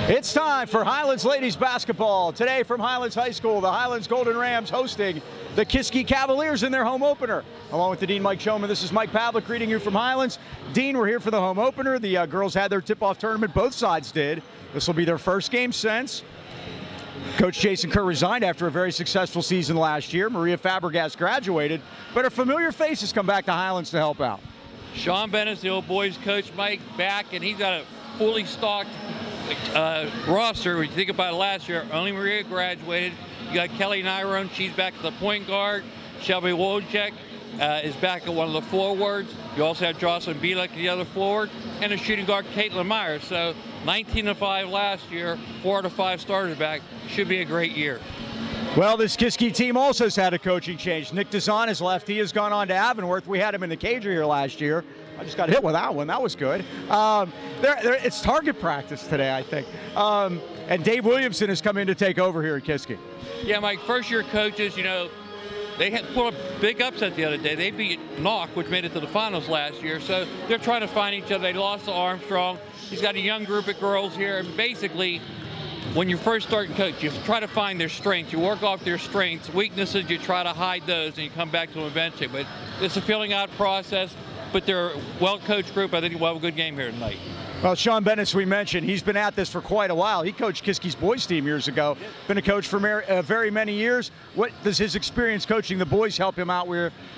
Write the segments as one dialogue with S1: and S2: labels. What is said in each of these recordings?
S1: It's time for Highlands ladies basketball. Today from Highlands High School, the Highlands Golden Rams hosting the Kiski Cavaliers in their home opener. Along with the Dean, Mike Choma, this is Mike Pavlik greeting you from Highlands. Dean, we're here for the home opener. The girls had their tip-off tournament. Both sides did. This will be their first game since. Coach Jason Kerr resigned after a very successful season last year. Maria Fabregas graduated, but a familiar face has come back to Highlands to help out.
S2: Sean Bennett's the old boys coach, Mike, back, and he's got a fully stocked roster. When you think about it, last year, only Maria graduated. You got Kelly Nyrone, she's back at the point guard. Shelby Wojcik is back at one of the forwards. You also have Jocelyn Bielek, the other forward, and a shooting guard, Caitlin Myers. So 19-5 last year, 4 out of 5 starters back. Should be a great year.
S1: Well, this Kiski team also has had a coaching change. Nick Dazan has left. He has gone on to Avonworth. We had him in the cager here last year. I just got hit with that one. That was good. It's target practice today, I think. And Dave Williamson has come in to take over here at Kiski.
S2: Yeah, Mike, first-year coaches, you know, they had pulled a big upset the other day. They beat Knock, which made it to the finals last year. So they're trying to find each other. They lost to Armstrong. He's got a young group of girls here. And basically, when you first start coach, you try to find their strengths. You work off their strengths. Weaknesses, you try to hide those, and you come back to them eventually. But it's a filling out process. But they're a well-coached group. I think we'll have a good game here tonight.
S1: Well, Sean Bennett, we mentioned, he's been at this for quite a while. He coached Kiski's boys team years ago. Been a coach for very many years. What does his experience coaching the boys help him out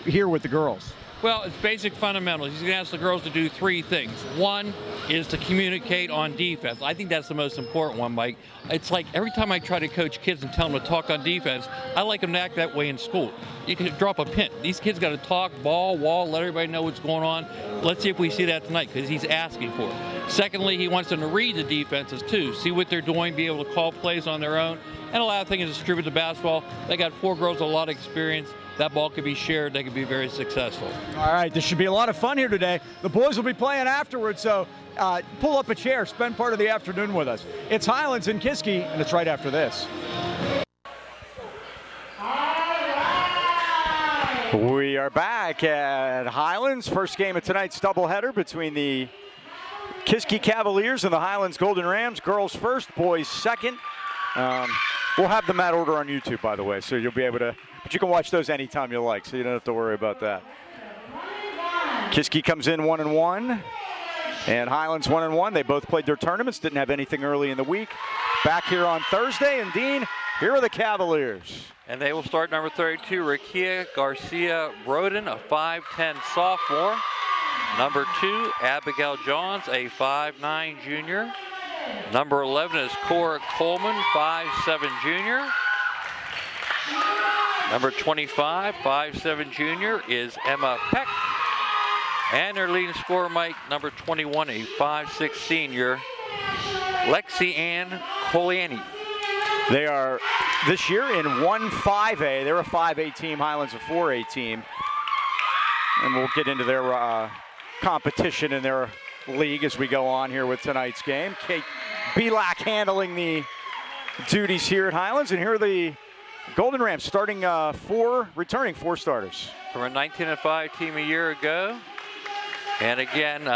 S1: here with the girls?
S2: Well, it's basic fundamentals. He's going to ask the girls to do 3 things. One is to communicate on defense. I think that's the most important one, Mike. It's like every time I try to coach kids and tell them to talk on defense, I like them to act that way in school. You can drop a pin. These kids got to talk, ball, wall, let everybody know what's going on. Let's see if we see that tonight, because he's asking for it. Secondly, he wants them to read the defenses too, see what they're doing, be able to call plays on their own. And a lot of things is distribute the basketball. They got 4 girls with a lot of experience. That ball could be shared. They could be very successful. All
S1: right, this should be a lot of fun here today. The boys will be playing afterwards, so pull up a chair, spend part of the afternoon with us. It's Highlands and Kiski, and it's right after this. We are back at Highlands. First game of tonight's doubleheader between the Kiski Cavaliers and the Highlands Golden Rams. Girls first, boys second. We'll have them that order on YouTube, by the way, so you'll be able to, but you can watch those anytime you like, so you don't have to worry about that. Kiski comes in 1-1, and Highlands 1-1. They both played their tournaments, didn't have anything early in the week. Back here on Thursday, and Dean, here are the Cavaliers.
S3: And they will start number 32, Rakia Garcia Roden, a 5'10 sophomore. Number 2, Abigail Johns, a 5'9 junior. Number 11 is Cora Coleman, 5'7 junior. Number 25, 5'7 junior, is Emma Peck. And their leading scorer, Mike, number 21, a 5'6 senior, Lexi Ann Coliani.
S1: They are this year in 1-5A. They're a 5A team, Highlands a 4A team. And we'll get into their competition in their league as we go on here with tonight's game. Kate Bielek handling the duties here at Highlands, and here are the Golden Rams starting returning 4 starters.
S3: From a 19-5 team a year ago, and again,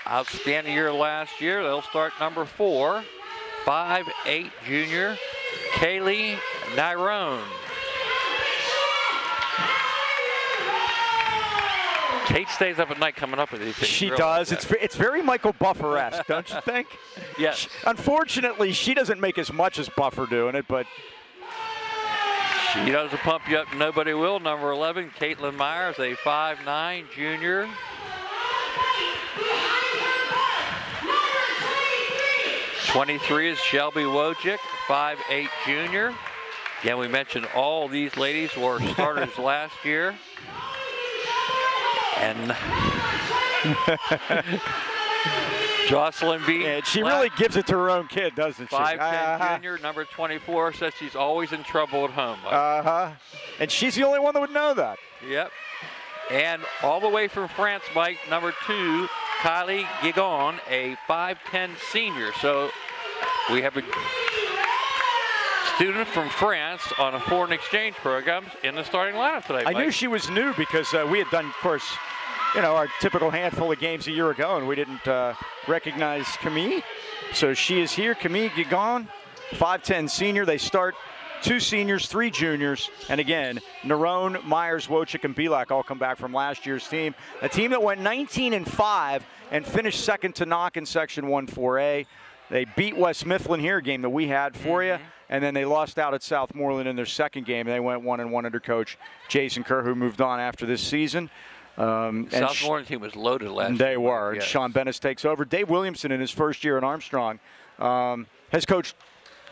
S3: outstanding year last year. They'll start number 4, 5'8 junior, Kaylee Nyrone. Kate stays up at night coming up with these things.
S1: She does. It's very Michael Buffer-esque, don't you think?
S3: Yes.
S1: Unfortunately, she doesn't make as much as Buffer doing it, but
S3: she doesn't pump you up. Nobody will. Number 11, Caitlin Myers, a 5'9 junior. #23 is Shelby Wojcik, 5'8 junior. Again, we mentioned all these ladies were starters last year. And Jocelyn B.
S1: Yeah, she really gives it to her own kid, doesn't she?
S3: 5'10 junior, number 24, says she's always in trouble at home.
S1: And she's the only one that would know that.
S3: Yep. And all the way from France, Mike, number 2, Kylie Gigon, a 5'10 senior. So we have a student from France on a foreign exchange program in the starting lineup today, Mike.
S1: I knew she was new because we had done, of course, you know, our typical handful of games a year ago, and we didn't recognize Camille. So she is here, Camille Gigon, 5'10" senior. They start 2 seniors, 3 juniors, and again, Nerone, Myers, Wojcik, and Belak all come back from last year's team. A team that went 19-5 and finished second to knock in Section 1-4A. They beat West Mifflin here, a game that we had for you, and then they lost out at Southmoreland in their second game. They went 1-1 under coach Jason Kerr, who moved on after this season.
S3: Southmoreland team was loaded last year.
S1: They were.
S3: Yes.
S1: Sean Bennis takes over. Dave Williamson, in his first year at Armstrong, has coached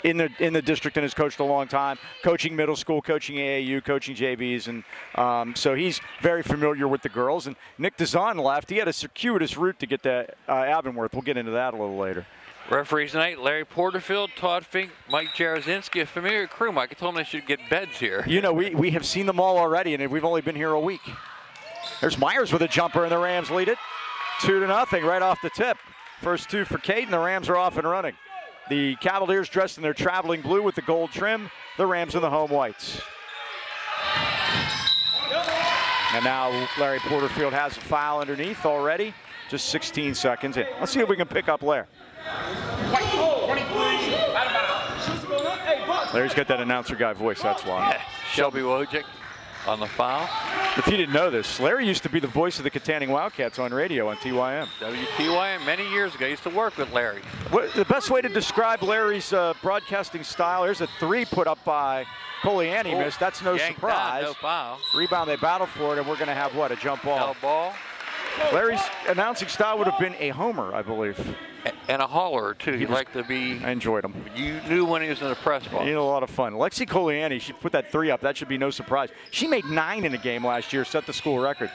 S1: in the district and has coached a long time, coaching middle school, coaching AAU, coaching JVs, and so he's very familiar with the girls. And Nick DeZahn left. He had a circuitous route to get to Avonworth. We'll get into that a little later.
S3: Referees tonight, Larry Porterfield, Todd Fink, Mike Jarozinski, a familiar crew. Mike, I told them they should get beds here.
S1: You know, we have seen them all already, and we've only been here a week. There's Myers with a jumper, and the Rams lead it 2-0 right off the tip. First 2 for Kate, and the Rams are off and running. The Cavaliers dressed in their traveling blue with the gold trim. The Rams in the home whites. And now Larry Porterfield has a foul underneath already. Just 16 seconds in. Let's see if we can pick up Larry. Larry's got that announcer guy voice, that's why.
S3: Yeah. Shelby Wojcik on the foul.
S1: If you didn't know this, Larry used to be the voice of the Katanning Wildcats on radio on TYM.
S3: WTYM many years ago. I used to work with Larry.
S1: The best way to describe Larry's broadcasting style, there's a 3 put up by Coliani, missed. That's no surprise.
S3: No foul.
S1: Rebound, they battle for it, and we're going to have, what, a jump ball?
S3: No ball.
S1: Larry's announcing style would have been a homer, I believe.
S3: And a hauler, too. He'd like to be.
S1: I enjoyed him.
S3: You knew when he was in the press box.
S1: He had a lot of fun. Lexi Coliani, she put that 3 up. That should be no surprise. She made 9 in a game last year, set the school record.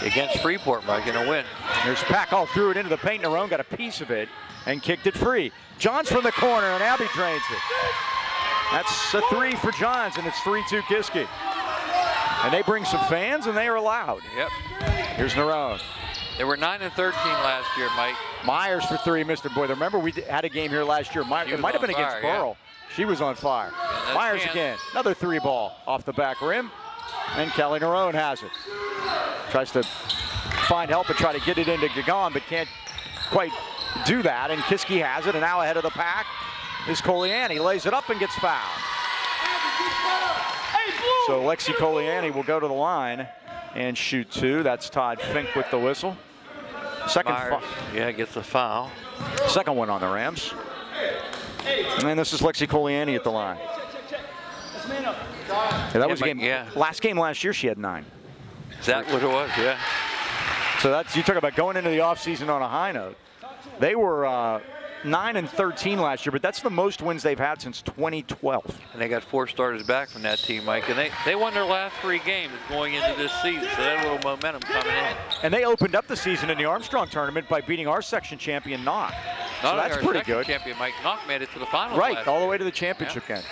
S3: Against Freeport, Mike, in a win.
S1: There's Pack all threw it into the paint. Nerone got a piece of it and kicked it free. Johns from the corner, and Abby drains it. That's a 3 for Johns, and it's 3-2 Kiski. And they bring some fans, and they are allowed.
S3: Yep.
S1: Here's Nerone.
S3: They were 9-13 last year, Mike.
S1: Myers for 3, missed it. Boy, remember we had a game here last year. It might have been against Burrell. Yeah. She was on fire. Yeah, Myers again. Another 3 ball off the back rim. And Kelly Nerone has it. Tries to find help and try to get it into Gagon, but can't quite do that. And Kiski has it, and now ahead of the pack is Coliani. Lays it up and gets fouled. So Lexi Coliani will go to the line and shoot 2. That's Todd Fink with the whistle. Second foul.
S3: Yeah, gets the foul.
S1: Second one on the Rams. And then this is Lexi Coliani at the line. Yeah, that was a game.
S3: Yeah.
S1: Last game last year, she had 9.
S3: Is that what it was? Yeah.
S1: So that's, you talk about going into the offseason on a high note. They were 9-13 last year, but that's the most wins they've had since 2012.
S3: And they got 4 starters back from that team, Mike. And they won their last 3 games going into this season, so they had a little momentum coming in.
S1: And they opened up the season in the Armstrong tournament by beating our section champion, Knock. So that's pretty good.
S3: Champion Mike Knock made it to the finals.
S1: Right, all the way to the championship game.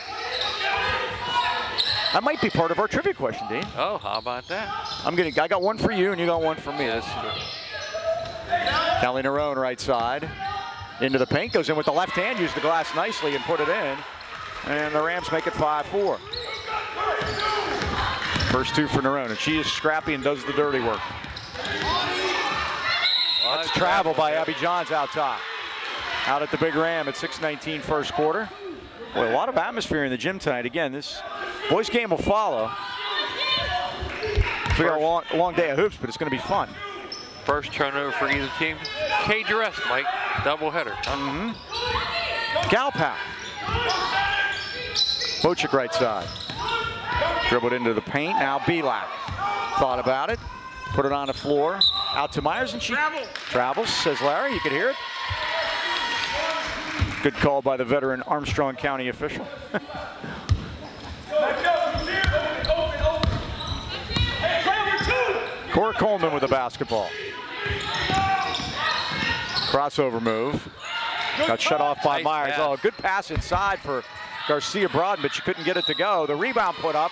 S1: That might be part of our trivia question, Dean.
S3: Oh, how about that?
S1: I got one for you, and you got one for me. Kelly Nerone, right side. Into the paint, goes in with the left hand, used the glass nicely and put it in. And the Rams make it 5-4. First 2 for Nerone, and she is scrappy and does the dirty work. That's travel by Abby Johns out top. Out at the Big Ram at 6:19 first quarter. Boy, a lot of atmosphere in the gym tonight. Again, this boys game will follow. We got a long day of hoops, but it's going to be fun.
S3: First turnover for either team. K-Dress, Mike. Doubleheader.
S1: Galpow. Wojcik right side. Dribbled into the paint. Now Belak. Thought about it. Put it on the floor. Out to Myers, and she travels, says Larry. You can hear it. Good call by the veteran Armstrong County official. Cora Coleman with the basketball. Crossover move. Got shut off by Myers. Oh, good pass inside for Garcia Broaden, but she couldn't get it to go. The rebound put up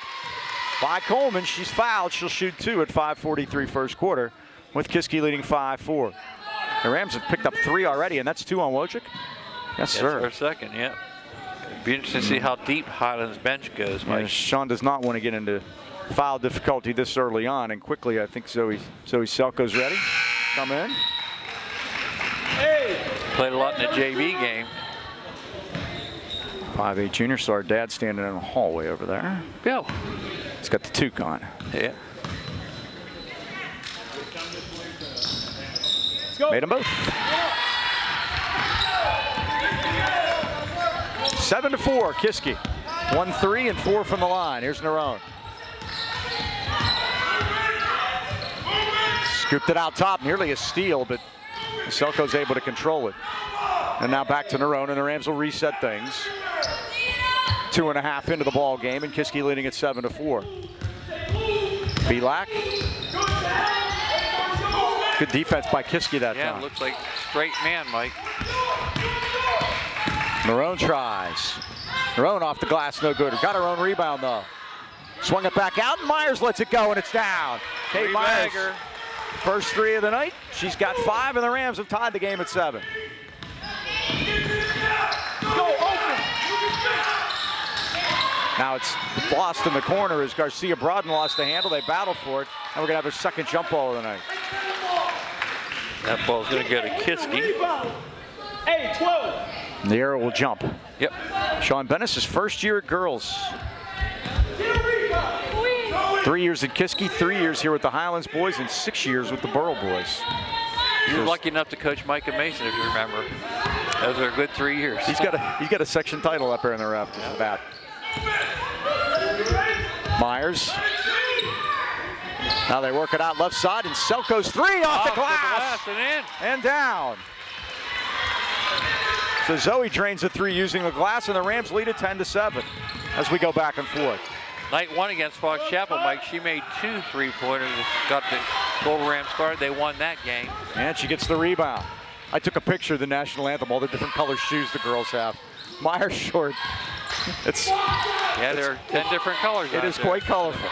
S1: by Coleman. She's fouled. She'll shoot 2 at 5:43 first quarter, with Kiski leading 5-4. The Rams have picked up 3 already, and that's 2 on Wojcik. Yes, sir.
S3: That's our second, yeah. Be interesting to see how deep Highlands bench goes, Mike.
S1: Yeah, Sean does not want to get into foul difficulty this early on, and quickly I think Zoe Selko's ready. Come in.
S3: Played a lot in the JV game.
S1: 5'8" junior, so our dad standing in the hallway over there.
S3: Bill.
S1: He's got the toque on.
S3: Yeah.
S1: Made them both. 7-4, Kiski. 1 3 and 4 from the line. Here's Nerone. Scooped it out top, nearly a steal, but Selko's able to control it. And now back to Nerone, and the Rams will reset things. 2.5 into the ball game, and Kiski leading at 7-4. Pavlik. Good defense by Kiski that time.
S3: Yeah, it looks like straight man, Mike.
S1: Nerone tries. Nerone off the glass, no good. Got her own rebound though. Swung it back out, and Myers lets it go, and it's down. Kate Myers, first 3 of the night. She's got 5, and the Rams have tied the game at 7. Now it's lost in the corner as Garcia Broaden lost the handle. They battled for it, and we're gonna have a second jump ball of the night.
S3: That ball's gonna go to Kiski.
S4: 12.
S1: The arrow will jump.
S3: Yep.
S1: Sean Bennis' first year at girls. 3 years at Kiski, 3 years here with the Highlands boys, and 6 years with the Borough boys.
S3: He was lucky enough to coach Micah Mason, if you remember. Those are a good 3 years.
S1: He's got a section title up there in the rafters for that. Myers. Now they work it out left side, and Selko's 3 off the glass
S3: and in.
S1: And down. So Zoe drains the 3 using the glass, and the Rams lead at 10-7 as we go back and forth.
S3: Night 1 against Fox Chapel, Mike. She made 2 3-pointers. Got the Golden Rams started. They won that game.
S1: And she gets the rebound. I took a picture of the national anthem, all the different color shoes the girls have. Myers short.
S3: Yeah, there are 10 different colors.
S1: It is quite colorful.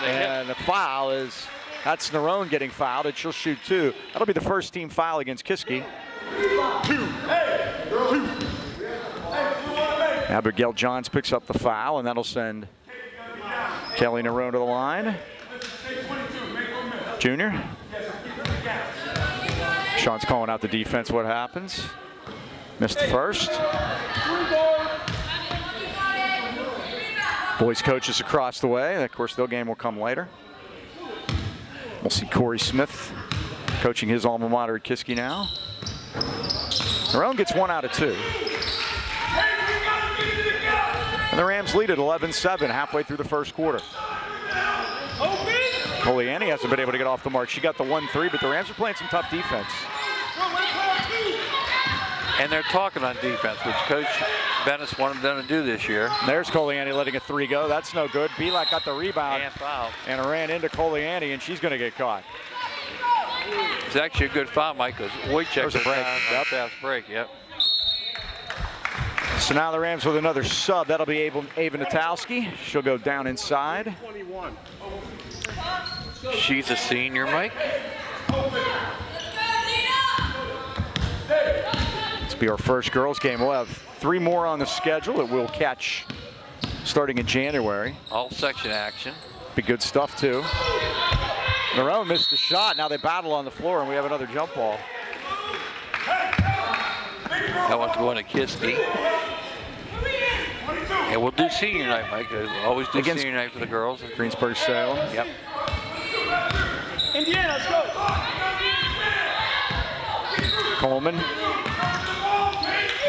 S1: And the foul is, that's Nerone getting fouled, and she'll shoot 2. That'll be the first team foul against Kiski. Abigail Johns picks up the foul, and that'll send Kelly Nerone to the line. Junior. Sean's calling out the defense. What happens? Missed the first. Boys coaches across the way. Of course, their game will come later. We'll see Corey Smith coaching his alma mater at Kiski now. Nerone gets 1 out of 2. And the Rams lead at 11-7 halfway through the first quarter. Coliani hasn't been able to get off the mark. She got the 1-3, but the Rams are playing some tough defense.
S3: And they're talking on defense, which Coach Bennis wanted them to do this year.
S1: There's Coliani letting a 3 go. That's no good. Pavlik got the rebound
S3: and foul.
S1: And ran into Coliani, and she's going to get caught.
S3: It's actually a good foul, Mike, because Wojcik's
S1: a break.
S3: Yep. Fast break, yep.
S1: So now the Rams with another sub. That'll be Ava Natowski. She'll go down inside.
S3: She's a senior, Mike.
S1: This will be our first girls game. We'll have 3 more on the schedule that we'll catch starting in January.
S3: All section action.
S1: Be good stuff, too. Nerone missed the shot. Now they battle on the floor, and we have another jump ball.
S3: That one's going to Kiski. And we'll do senior night, Mike. We'll always do senior night for the girls.
S1: Greensburg-Salem.
S3: Yep.
S4: Indiana, let's go.
S1: Coleman.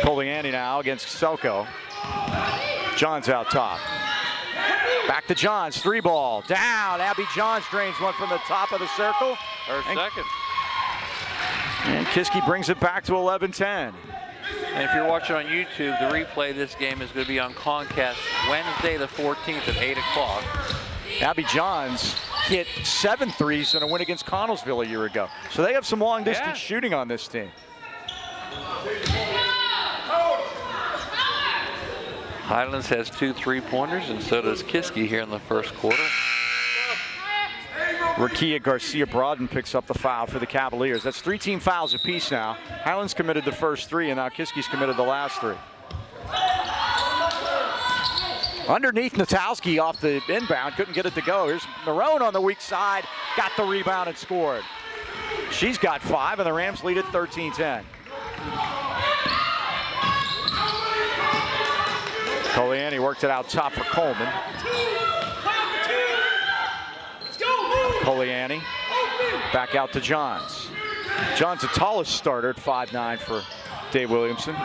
S1: Coliani now against Selko. Johns out top. Back to Johns, 3 ball. Down, Abby Johns drains one from the top of the circle.
S3: Her second.
S1: And Kiski brings it back to 11-10.
S3: And if you're watching on YouTube, the replay of this game is going to be on Comcast Wednesday the 14th at 8 o'clock.
S1: Abby Johns hit 7 threes in a win against Connellsville a year ago. So they have some long distance shooting on this team.
S3: Highlands has 2 3-pointers, and so does Kiski here in the first quarter.
S1: Rakia Garcia Broaden picks up the foul for the Cavaliers. That's 3 team fouls apiece now. Highlands committed the first 3, and now Kiski's committed the last 3. Underneath Natowski off the inbound, couldn't get it to go. Here's Nerone on the weak side, got the rebound and scored. She's got 5, and the Rams lead at 13-10. Coliani worked it out top for Coleman. Coliani back out to Johns. Johns the tallest starter at 5'9" for Dave Williamson.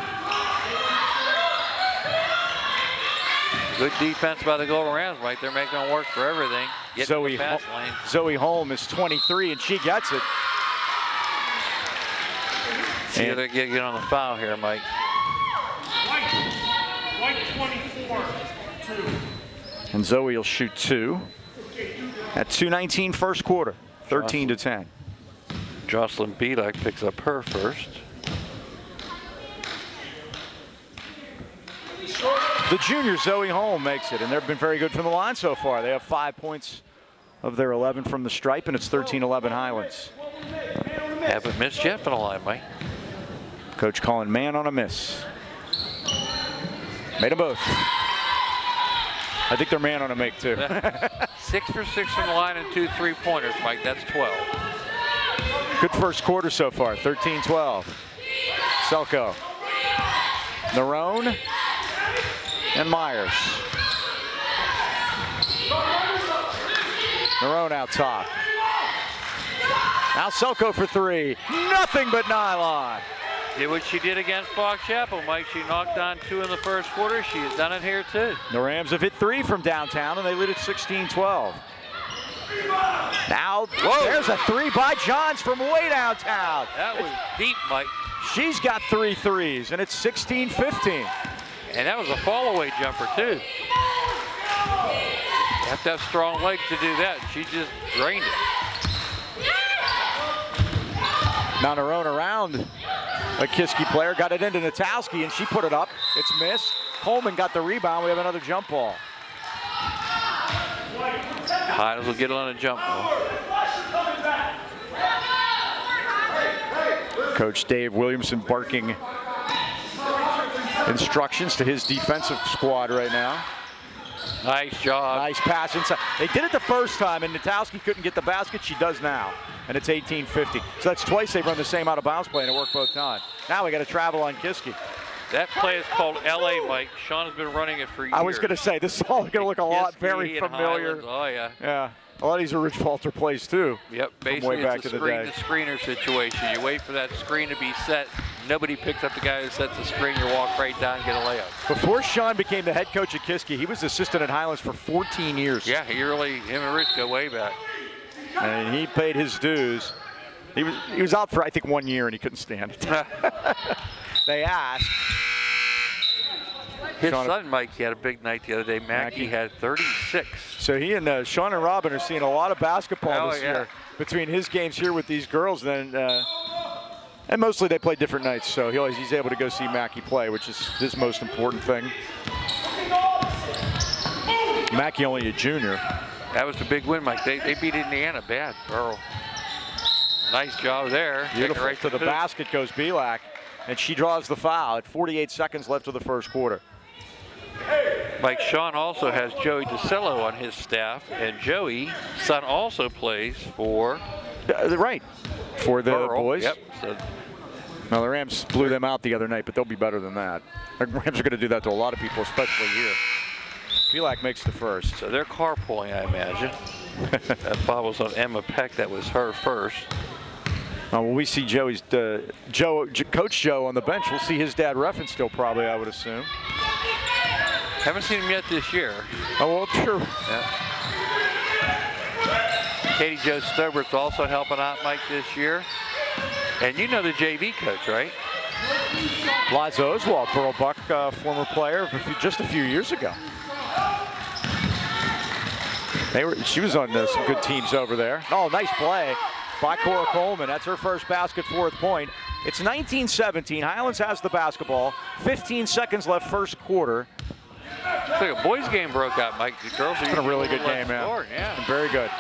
S3: Good defense by the Golden Rams, Mike. They're making it work for everything.
S1: Zoe Holm is 23, and she gets it.
S3: See if they get on the foul here, Mike.
S4: White 24, 2.
S1: And Zoe will shoot 2 at 2:19 first quarter, 13-10.
S3: Jocelyn Bielak picks up her first.
S1: The junior Zoe Holm makes it, and they've been very good from the line so far. They have 5 points of their 11 from the stripe, and it's 13-11 Highlands.
S3: Haven't missed yet from the line, Mike.
S1: Coach calling man on a miss. Made them both. I think they're man on a make too.
S3: 6 for 6 from the line and 2 3-pointers, Mike. That's 12.
S1: Good first quarter so far, 13-12. Selko, Nerone, and Myers. Nerone out top. Now Selko for 3. Nothing but nylon.
S3: Did what she did against Fox Chapel, Mike. She knocked on 2 in the first quarter. She has done it here too.
S1: The Rams have hit 3 from downtown, and they lead at 16-12. Now, there's a 3 by Johns from way downtown.
S3: That was deep, Mike.
S1: She's got 3 threes, and it's 16-15.
S3: And that was a fall-away jumper too. You have to have strong legs to do that. She just drained it.
S1: Now Nerone around a Kiski player, got it into Natowski, and she put it up. It's missed. Coleman got the rebound. We have another jump ball.
S3: Highlands will get on a jump ball.
S1: Coach Dave Williamson barking instructions to his defensive squad right now.
S3: Nice job.
S1: Nice pass inside. They did it the first time, and Natowski couldn't get the basket. She does now, and it's 18-50. So that's twice they've run the same out-of-bounds play, and it worked both times. Now we got to travel on Kiski.
S3: That play is called LA, Mike. Sean has been running it for years.
S1: I was going to say, this is all going to look a lot very familiar.
S3: Highlands. Oh, yeah.
S1: Yeah. A lot of these are Rich Walter plays, too.
S3: Yep. Basically, it's a screen-to-screener situation. You wait for that screen to be set. Nobody picks up the guy who sets the screen. You walk right down and get a layup.
S1: Before Sean became the head coach at Kiski, he was assistant at Highlands for 14 years.
S3: Yeah, him and Rich go way back.
S1: And he paid his dues. He was out for, I think, 1 year, and he couldn't stand it. They asked.
S3: His son, Mike, he had a big night the other day. Mackey had 36.
S1: So he and Sean and Robin are seeing a lot of basketball this year between his games here with these girls. And mostly they play different nights, so he's able to go see Mackey play, which is his most important thing. Mackey only a junior.
S3: That was the big win, Mike. They beat Indiana bad, Burl. Nice job there.
S1: Beautiful. Right to the basket goes Bielak, and she draws the foul at 48 seconds left of the first quarter.
S3: Mike, Sean also has Joey DeCillo on his staff, and Joey's son also plays for
S1: for the
S3: Burl.
S1: boys.
S3: Yep. So,
S1: now the Rams blew them out the other night, but they'll be better than that. The Rams are going to do that to a lot of people, especially here. Bielak makes the first.
S3: So they're carpooling, I imagine. That foul was on Emma Peck. That was her first.
S1: Well, we see Coach Joe on the bench. We'll see his dad reffing still, probably, I would assume.
S3: Haven't seen him yet this year.
S1: Oh, well, true.
S3: Yeah. Katie Jo Stobert's also helping out Mike this year. And you know the JV coach, right?
S1: Liza Oswald, Pearl Buck, former player just a few years ago. She was on some good teams over there. Oh, nice play by Cora Coleman. That's her first basket, 4th point. It's 19-17. Highlands has the basketball. 15 seconds left first quarter.
S3: It's like a boys' game broke out, Mike. The girls are
S1: It's been a really good game, man.
S3: Yeah.
S1: It's been very good.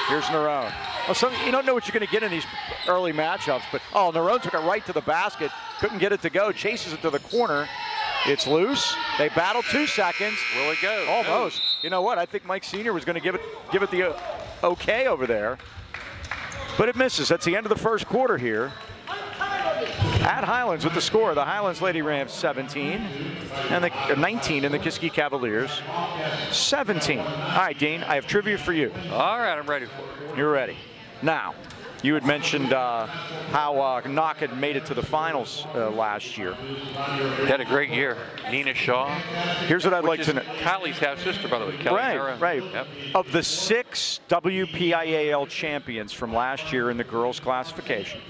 S1: Here's Nerone. Well, you don't know what you're going to get in these early matchups, but Nerone took it right to the basket. Couldn't get it to go. Chases it to the corner. It's loose. They battle 2 seconds.
S3: Will it go?
S1: Almost. No. You know what? I think Mike Sr. was going to give it the okay over there. but it misses. That's the end of the first quarter here. At Highlands with the score, the Highlands Lady Rams 17 and the 19 and the Kiski Cavaliers 17. All right, Dean, I have trivia for you.
S3: All right, I'm ready for it.
S1: You're ready. Now, you had mentioned how Knock had made it to the finals last year.
S3: They had a great year. Nina Shaw.
S1: Here's what I'd like to know.
S3: Kylie's half-sister, by the way. Kylie
S1: Right.
S3: Yep.
S1: Of the 6 WPIAL champions from last year in the girls' classification,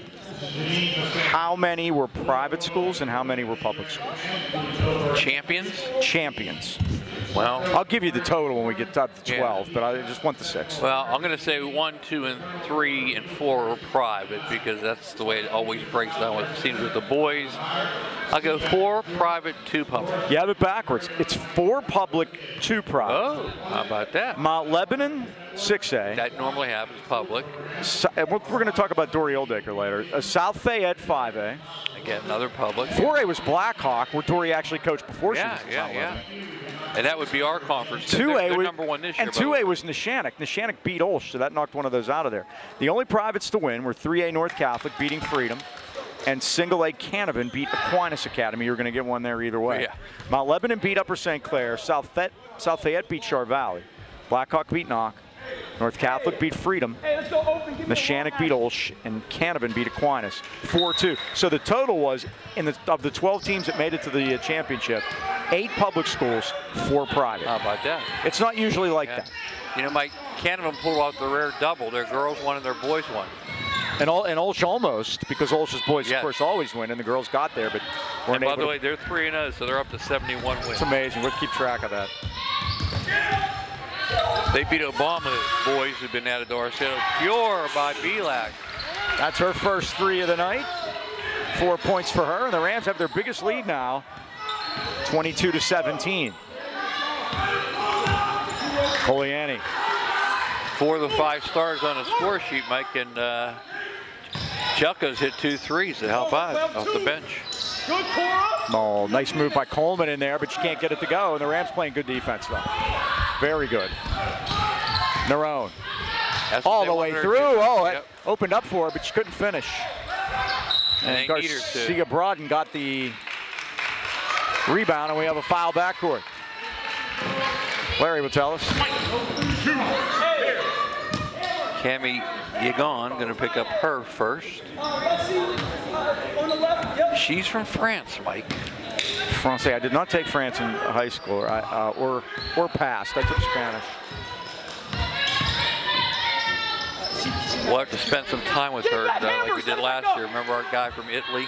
S1: how many were private schools and how many were public schools?
S3: Champions?
S1: Champions.
S3: Well,
S1: I'll give you the total when we get up to 12, but I just want the 6.
S3: Well, I'm going to say 1, 2, and 3, and 4 are private because that's the way it always breaks down. It seems with the boys. I'll go 4 private, 2 public.
S1: You have it backwards. It's 4 public, 2 private.
S3: Oh, how about that?
S1: Mount Lebanon, 6A.
S3: That normally happens public.
S1: We're going to talk about Dory Oldacre later. South Fayette, 5A.
S3: Again, another public.
S1: 4A was Blackhawk, where Dory actually coached before she was in Mount Lebanon.
S3: And that would be our conference.
S1: 2A
S3: they're
S1: was
S3: number 1 this year.
S1: And 2A was Neshannock. Neshannock beat Olsh, so that knocked one of those out of there. The only privates to win were 3A North Catholic beating Freedom, and single A Canavan beat Aquinas Academy. You're going to get one there either way.
S3: Yeah.
S1: Mount Lebanon beat Upper St. Clair. South Fayette beat Char Valley. Blackhawk beat Knock. North Catholic beat Freedom. Neshannock beat Olsh, and Canavan beat Aquinas 4-2. So the total was, of the 12 teams that made it to the championship, 8 public schools, 4 private.
S3: How about that?
S1: It's not usually like that.
S3: You know, Mike, Canavan pulled out the rare double. Their girls won and their boys won.
S1: And Olsh almost, because Olsh's boys, of course, always win, and the girls got there, but weren't able to.
S3: By the way, they're 3-0, so they're up to 71 wins.
S1: It's amazing. Let's keep track of that.
S3: They beat Obama boys who've been added to our set. Pure by Belak.
S1: That's her first 3 of the night. 4 points for her, and the Rams have their biggest lead now, 22-17. Poliani.
S3: 4 of the 5 stars on the score sheet, Mike, and Chelko's hit 2 threes to help out off the bench.
S1: Oh, nice move by Coleman in there, but you can't get it to go, and the Rams playing good defense, though. Very good. Nerone. All the way through. Oh, it opened up for her, but she couldn't finish. And Garcia Brodden got the rebound, and we have a foul backcourt. Larry will tell us.
S3: Cami Yagon going to pick up her first. She's from France, Mike.
S1: France. I did not take France in high school or past. I took Spanish.
S3: We'll have to spend some time with her like we did last year. Remember our guy from Italy?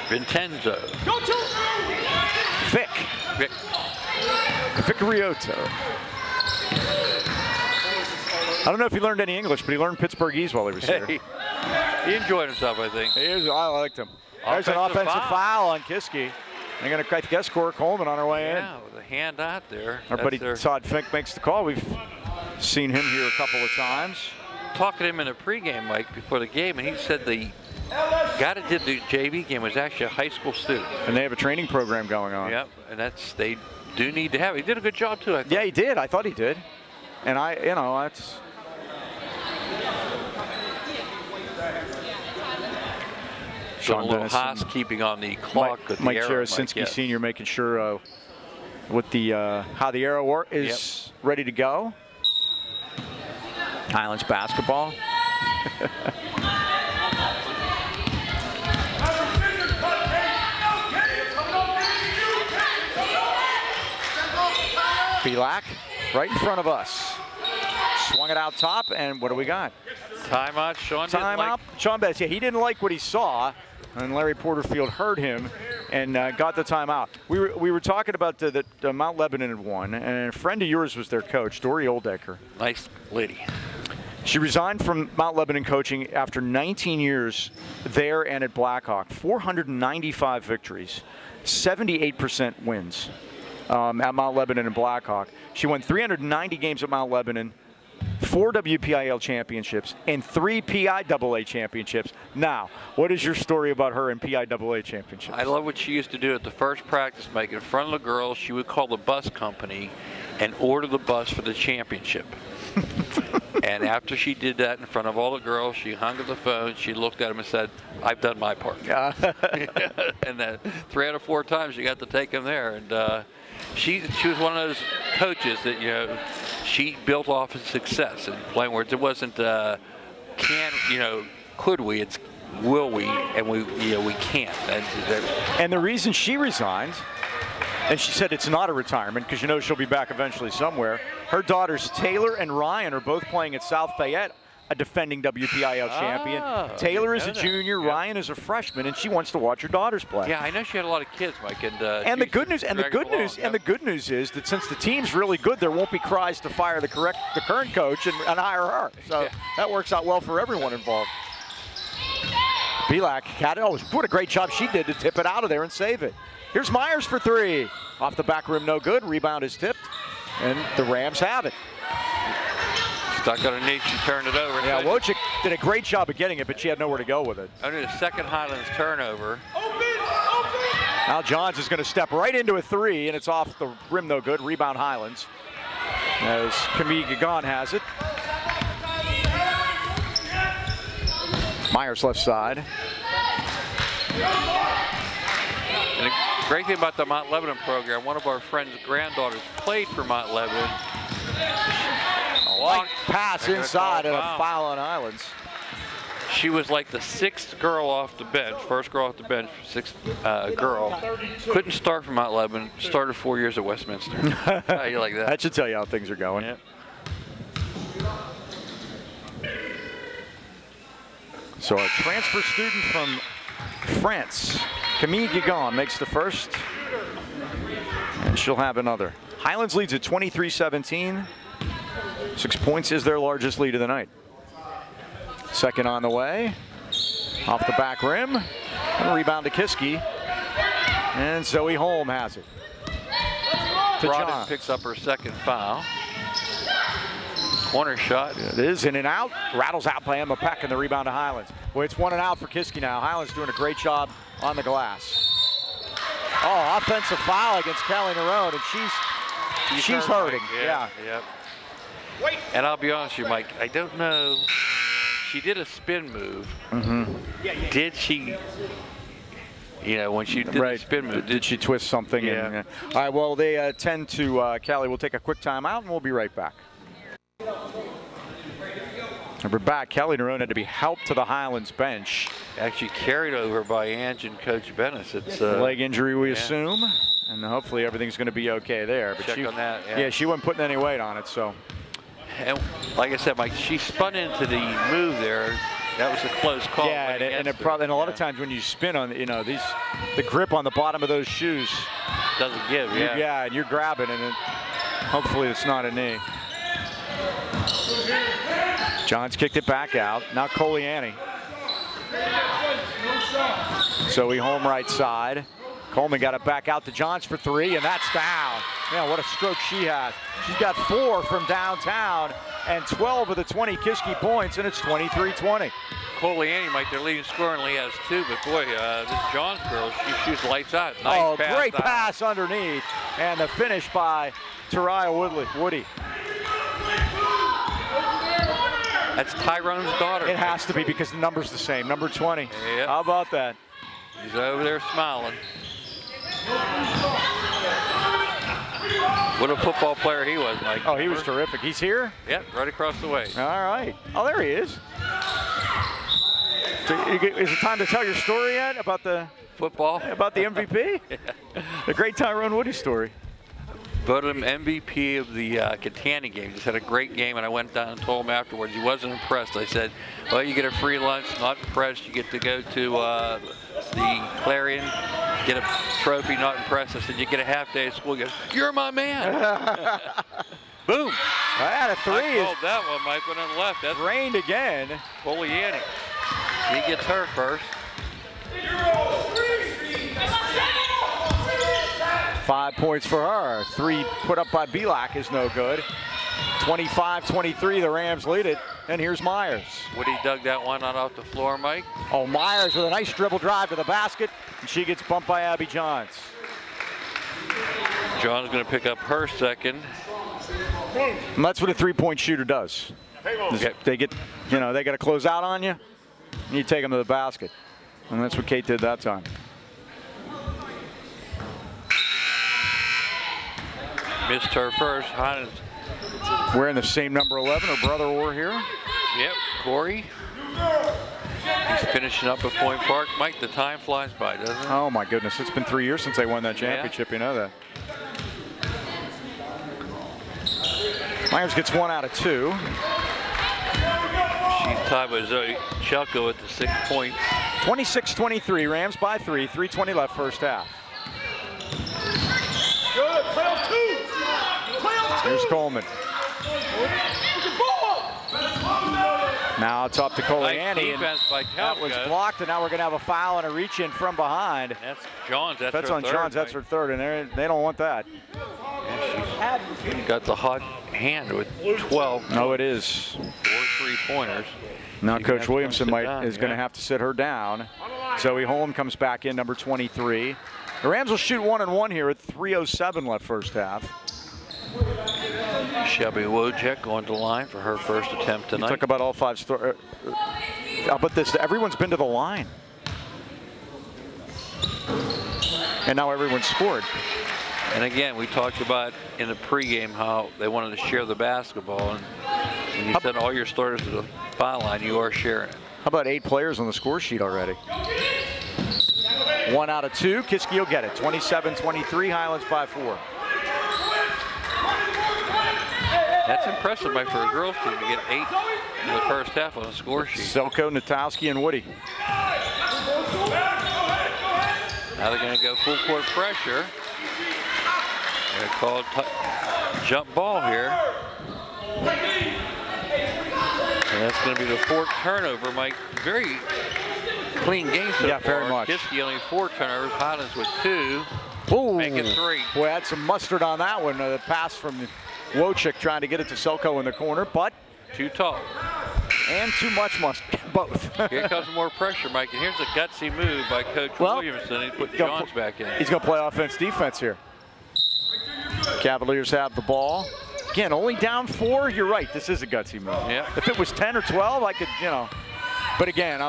S3: Vincenzo. Vic.
S1: Vicariotto. I don't know if he learned any English, but he learned Pittsburghese while he was here.
S3: He enjoyed himself, I think.
S1: I liked him. There's an offensive foul on Kiski. They're going to, I guess, Cora Coleman on her way in.
S3: Yeah, with a hand out there.
S1: Our buddy Todd Fink makes the call. We've seen him here a couple of times.
S3: Talking to him in the pregame, Mike, before the game, and he said the guy that did the JV game was actually a high school student.
S1: And they have a training program going on.
S3: Yep, and they do need to have it. He did a good job, too, I thought.
S1: Yeah, he did. I thought he did. And that's...
S3: Sean a little housekeeping on the clock.
S1: Mike Jarasinski Sr. making sure what how the arrow is ready to go. Highlands basketball. Pavlik right in front of us. Swung it out top, and what do we got?
S3: Timeout.
S1: Sean Betts. Yeah, he didn't like what he saw, and Larry Porterfield heard him and got the timeout. We were talking about the Mount Lebanon had won, and a friend of yours was their coach, Dory Oldacre.
S3: Nice lady.
S1: She resigned from Mount Lebanon coaching after 19 years there and at Blackhawk. 495 victories, 78% wins at Mount Lebanon and Blackhawk. She won 390 games at Mount Lebanon, 4 WPIL championships, and 3 PIAA championships. Now, what is your story about her in PIAA championships?
S3: I love what she used to do at the first practice, Mike. In front of the girls, she would call the bus company and order the bus for the championship. And after she did that in front of all the girls, she hung up the phone, she looked at him and said, "I've done my part." And then 3 out of 4 times she got to take him there. And she was one of those coaches that, you know, she built off of success and playing words. It wasn't could we, it's will we, and we can't.
S1: And the reason she resigned, and she said it's not a retirement because you know she'll be back eventually somewhere. Her daughters Taylor and Ryan are both playing at South Fayette, a defending WPIL champion. Taylor is a junior, Ryan is a freshman, and she wants to watch her daughters play.
S3: Yeah, I know she had a lot of kids, Mike,
S1: and the good news is that since the team's really good, there won't be cries to fire the current coach and hire her. So that works out well for everyone involved. Pavlik had it. Oh, what a great job she did to tip it out of there and save it. Here's Myers for 3. Off the back rim, no good. Rebound is tipped, and the Rams have it.
S3: Stuck underneath, she turned it over.
S1: Yeah, Wojcik did a great job of getting it, but she had nowhere to go with it.
S3: Under the second Highlands turnover.
S1: Now Johns is going to step right into a 3, and it's off the rim, no good. Rebound Highlands. As Camille Gagon has it. Myers left side.
S3: And the great thing about the Mount Lebanon program, one of our friends' granddaughters played for Mount Lebanon.
S1: A light pass inside and a foul on Highlands.
S3: She was like the 6th girl off the bench, first girl off the bench, 6th girl. Couldn't start for Mount Lebanon, started 4 years at Westminster. How you like that?
S1: That should tell you how things are going.
S3: Yep.
S1: So a transfer student from France, Camille Guigon, makes the first, and she'll have another. Highlands leads at 23-17. 6 points is their largest lead of the night. Second on the way, off the back rim, and rebound to Kiski, and Zoe Holm has it. To
S3: John picks up her second foul. Corner shot.
S1: It is in and out. Rattles out by Emma Peck, and the rebound to Highlands. Well, it's 1 and out for Kiski now. Highlands doing a great job on the glass. Oh, offensive foul against Kelly Nerone, and she's hurting. Yeah.
S3: Yep. And I'll be honest with you, Mike, I don't know. She did a spin move. Did she, when she did the spin move,
S1: did she twist something?
S3: Yeah.
S1: All right, well, they tend to, Callie, we'll take a quick timeout, and we'll be right back. And we're back. Kelly Nerone had to be helped to the Highlands bench.
S3: Actually carried over by Ange and Coach Bennis. It's
S1: a leg injury, we assume, and hopefully everything's going to be okay there. But
S3: check on that.
S1: Yeah, she wasn't putting any weight on it, so.
S3: And like I said, Mike, she spun into the move there. That was a close call.
S1: Yeah, and a lot of times when you spin on, the grip on the bottom of those shoes
S3: doesn't give.
S1: Yeah, and you're grabbing, and hopefully it's not a knee. Johns kicked it back out. Now Coliani. Zoe Holm right side. Coleman got it back out to Johns for 3, and that's down. Man, what a stroke she has. She's got 4 from downtown and 12 of the 20 Kiski points, and it's 23-20.
S3: Coliani, Mike, their leading scorer, only has 2, but boy, this Johns girl, she shoots lights out. Nice pass.
S1: Great pass underneath, and the finish by Tariah Woody.
S3: That's Tyrone's daughter.
S1: It has to be because the number's the same, number 20.
S3: Yep.
S1: How about that?
S3: He's over there smiling. What a football player he was, Mike.
S1: Oh, he was terrific. He's here?
S3: Yep, right across the way.
S1: All right. Oh, there he is. Is it time to tell your story yet about the
S3: football?
S1: About the MVP? The great Tyrone Woody story.
S3: Voted him MVP of the Catania game. Just had a great game, and I went down and told him afterwards he wasn't impressed. I said, well, you get a free lunch, not impressed. You get to go to the Clarion, get a trophy, not impressed. I said, you get a half day of school. He goes, you're my man. Boom.
S1: I had a 3.
S3: I called that one, Mike, went on the left. That's
S1: rained again.
S3: Coliani. He gets her first.
S1: 5 points for her. 3 put up by Pavlik is no good. 25-23, the Rams lead it. And here's Myers.
S3: Woody dug that one out off the floor, Mike.
S1: Oh, Myers with a nice dribble drive to the basket, and she gets bumped by Abby Johns.
S3: John's going to pick up her second.
S1: And that's what a three-point shooter does. They get, you know, they got to close out on you, and you take them to the basket. And that's what Kate did that time.
S3: Missed her first. Highlands
S1: Wearing the same number 11, her brother wore here.
S3: Yep, Corey. He's finishing up at Point Park. Mike, the time flies by, doesn't it?
S1: Oh my goodness, it's been 3 years since they won that championship, you know that. Myers gets 1 out of 2.
S3: She's tied with Zoe Chelko at the 6 points.
S1: 26-23, Rams by 3, 3:20 left first half.
S4: Good, play on 2. Play on 2.
S1: Here's Coleman. Now it's up to Coliani.
S3: Nice defense by
S1: that was blocked, and now we're going to have a foul and a reach in from behind.
S3: That's Johns.
S1: That's on Johns. That's her third, and they don't want that.
S3: Yeah, she's got the hot hand with 12.
S1: No, it is.
S3: 4 3-pointers.
S1: Now
S3: She's
S1: Coach
S3: gonna
S1: Williamson is going to have to sit her down. Zoe Holm comes back in, number 23. The Rams will shoot 1 and 1 here at 3:07 left first half.
S3: Shelby Wojcik going to the line for her first attempt tonight.
S1: Talk about all 5 stars. How about this? Everyone's been to the line. And now everyone's scored.
S3: And again, we talked about in the pregame how they wanted to share the basketball. And you send all your starters to the foul line, you are sharing it.
S1: How about 8 players on the score sheet already? 1 out of 2. Kiski will get it. 27-23, Highlands by 4.
S3: That's impressive, Mike, for a girls team to get 8 in the first half on the score sheet.
S1: Selko, Natowski, and Woody.
S3: Now they're going to go full court pressure. They're called jump ball here. And that's going to be the 4th turnover, Mike. Very clean game so far.
S1: Very much.
S3: Kiski only 4 turnovers. Highlands with 2.
S1: Ooh.
S3: Make it 3.
S1: Boy, had some mustard on that one. The pass from Wojcik trying to get it to Selko in the corner, but
S3: too tall.
S1: And too much mustard, both.
S3: Here comes more pressure, Mike, and here's a gutsy move by Coach Williamson. He put Johns back in.
S1: He's going to play offense-defense here. Cavaliers have the ball. Again, only down 4. You're right. This is a gutsy move.
S3: Yeah.
S1: If it was 10 or 12, I could, you know. But again,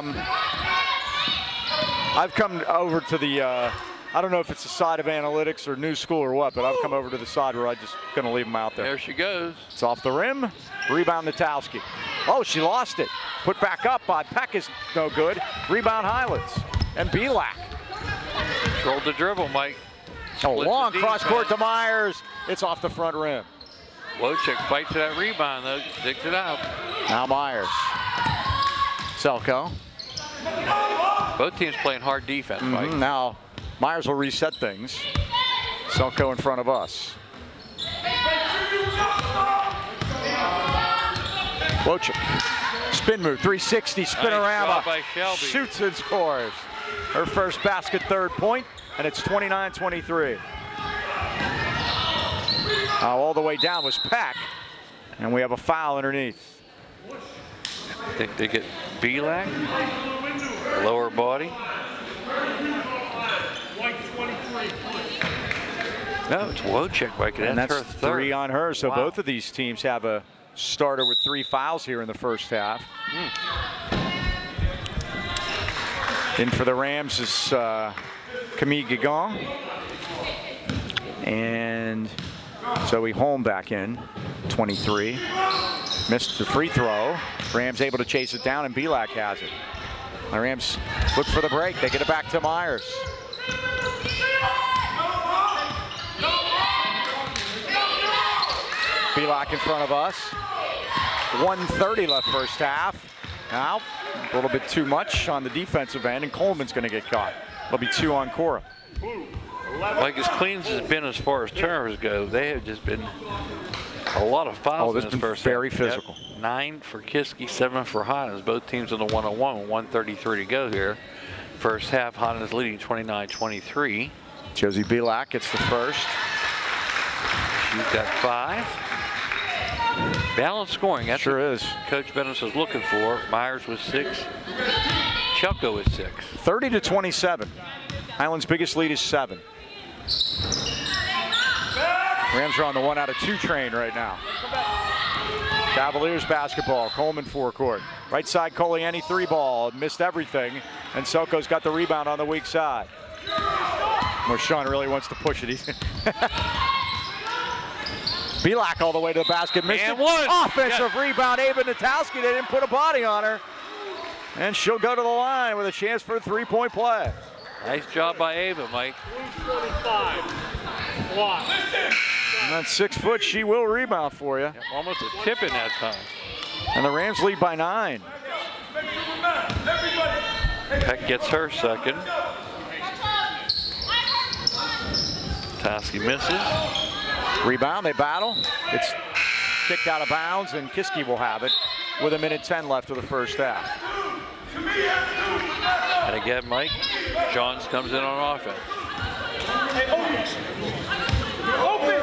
S1: I've come over to the. I don't know if it's the side of analytics or new school or what, but I've come over to the side where I'm just going to leave them out there.
S3: There she goes.
S1: It's off the rim. Rebound Natowski. Oh, she lost it. Put back up by Peck is no good. Rebound Highlands. And Belak.
S3: Controlled the dribble, Mike.
S1: A long cross court to Myers. It's off the front rim.
S3: Wojcik fights for that rebound, though. Digs it out.
S1: Now Myers. Selko.
S3: Both teams playing hard defense, Mike.
S1: Now Myers will reset things. Selko in front of us. Wojcik. Spin move, 360, spinorama.
S3: Nice by Shelby.
S1: Shoots and scores. Her first basket, 3rd point, and it's 29-23. All the way down was Peck, and we have a foul underneath.
S3: I think they get Belak, lower body. No, it's Wojcik, Mike.
S1: And that's
S3: her
S1: 3 on her, so
S3: wow.
S1: Both of these teams have a starter with 3 fouls here in the first half. In for the Rams is Camille Guigon. And Zoe Holm back in, 23. Missed the free throw. Rams able to chase it down, and Belak has it. The Rams look for the break. They get it back to Myers. Belak in front of us. 1:30 left first half. Now, a little bit too much on the defensive end, and Coleman's going to get caught. It'll be 2 on Cora.
S3: Like as clean as it's been as far as turnovers go, they have just been a lot of fouls in this first half.
S1: Very physical.
S3: Yep. 9 for Kiski, 7 for Highlands. Both teams on the 1-on-1 with 1:33 to go here. First half, Highlands leading 29-23.
S1: Josie Belak gets the first.
S3: She's got 5. Balanced scoring. That's
S1: sure
S3: what
S1: is.
S3: Coach Bennis was looking for. Myers with 6. Chelko with 6.
S1: 30-27. Highlands' biggest lead is 7. Rams are on the 1 out of 2 train right now. Cavaliers basketball. Coleman forecourt. Right side, Koliani 3-ball. Missed everything. And Selko's got the rebound on the weak side. Sean really wants to push it. Pavlik all the way to the basket. Missed
S3: and
S1: it.
S3: one.
S1: Offensive rebound. Ava Natowski. They didn't put a body on her. And she'll go to the line with a chance for a 3-point play.
S3: Nice job by Ava, Mike.
S4: 225. Block.
S1: And that's 6 foot. She will rebound for you.
S3: Yeah, almost a tip in that time.
S1: And the Rams lead by 9.
S3: Peck gets her second. Toski misses.
S1: Rebound, they battle. It's kicked out of bounds, and Kiski will have it with 1:10 left of the first half.
S3: And again, Mike, Johns comes in on offense.
S4: Open.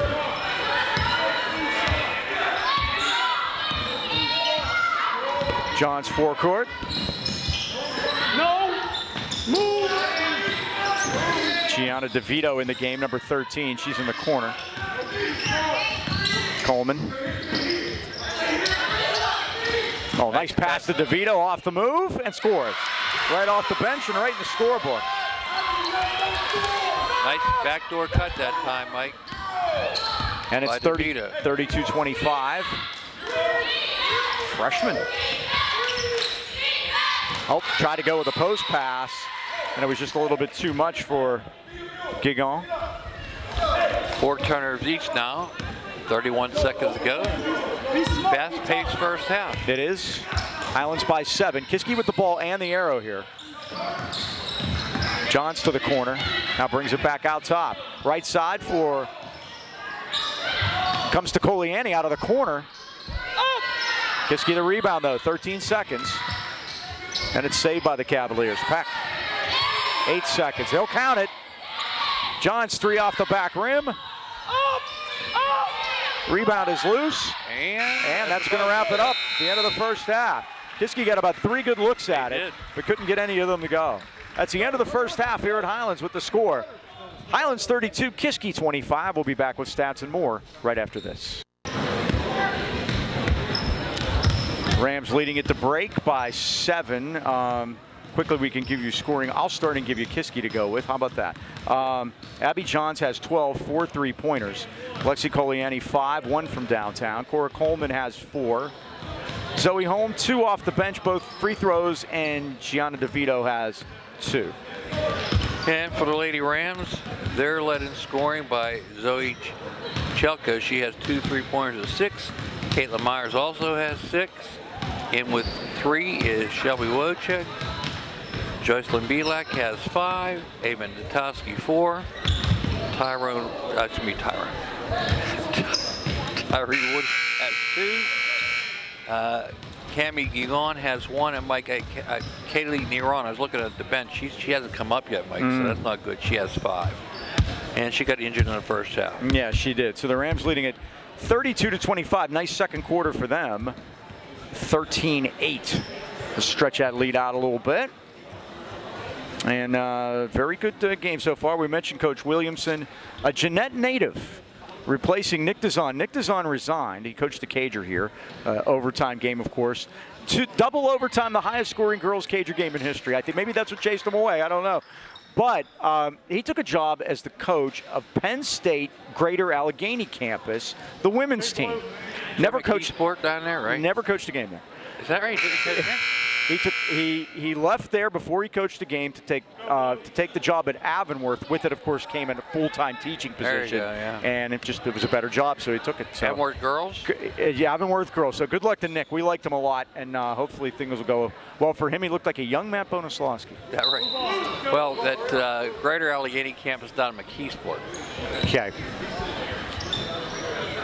S1: Johns forecourt.
S4: No. Move.
S1: Gianna DeVito in the game, number 13. She's in the corner. Coleman. Oh, nice pass to DeVito off the move and scores. Right off the bench and right in the scorebook.
S3: Nice backdoor cut that time, Mike.
S1: And it's 32-25. Freshman. Oh, tried to go with a post pass, and it was just a little bit too much for Gigon.
S3: 4 turnovers each now. 31 seconds to go. Fast-paced first half.
S1: It is. Highlands by 7. Kiski with the ball and the arrow here. Johns to the corner. Now brings it back out top. Right side for... Comes to Koliani out of the corner. Kiski the rebound, though. 13 seconds. And it's saved by the Cavaliers. Peck. 8 seconds. He'll count it. Johns 3 off the back rim. Rebound is loose. And that's going to wrap it up at the end of the first half. Kiski got about 3 good looks at it, but couldn't get any of them to go. That's the end of the first half here at Highlands with the score. Highlands 32, Kiski 25. We'll be back with stats and more right after this. Rams leading at the break by 7. Quickly, we can give you scoring. I'll start and give you Kiski to go with. How about that? Abby Johns has 12, 4 3-pointers. Lexi Koliani 5, 1 from downtown. Cora Coleman has 4. Zoe Holm 2 off the bench, both free throws, and Gianna DeVito has 2.
S3: And for the Lady Rams, they're led in scoring by Zoe Chelko. She has 2 3-pointers of 6. Caitlin Myers also has 6. In with 3 is Shelby Wojcik. Joycelyn Pavlik has 5. Ava Natowski 4. Tyree Wood has 2. Cami Gigon has 1, and Mike, Kaylee Neron, I was looking at the bench. She hasn't come up yet, Mike, so that's not good. She has 5. And she got injured in the first half.
S1: Yeah, she did. So the Rams leading at 32-25. Nice second quarter for them. 13-8. Let's stretch that lead out a little bit. And very good game so far. We mentioned Coach Williamson, a Jeanette native, replacing Nick Dazon. Nick Dazon resigned. He coached the Cager here. Overtime game, of course. Double overtime, the highest scoring girls Cager game in history. I think maybe that's what chased him away. I don't know. But he took a job as the coach of Penn State Greater Allegheny campus, the women's team. Never coached
S3: sport down there, right?
S1: Never coached a game there.
S3: Is that right?
S1: He left there before he coached the game to take the job at Avonworth. With it, of course, came in a full-time teaching position, and it was a better job, so he took it. So.
S3: Avonworth girls?
S1: Yeah, Avonworth girls. So good luck to Nick. We liked him a lot, and hopefully things will go well for him. He looked like a young Matt Bonoslawski.
S3: That right? Well, that Greater Allegheny campus down in McKeesport.
S1: Okay.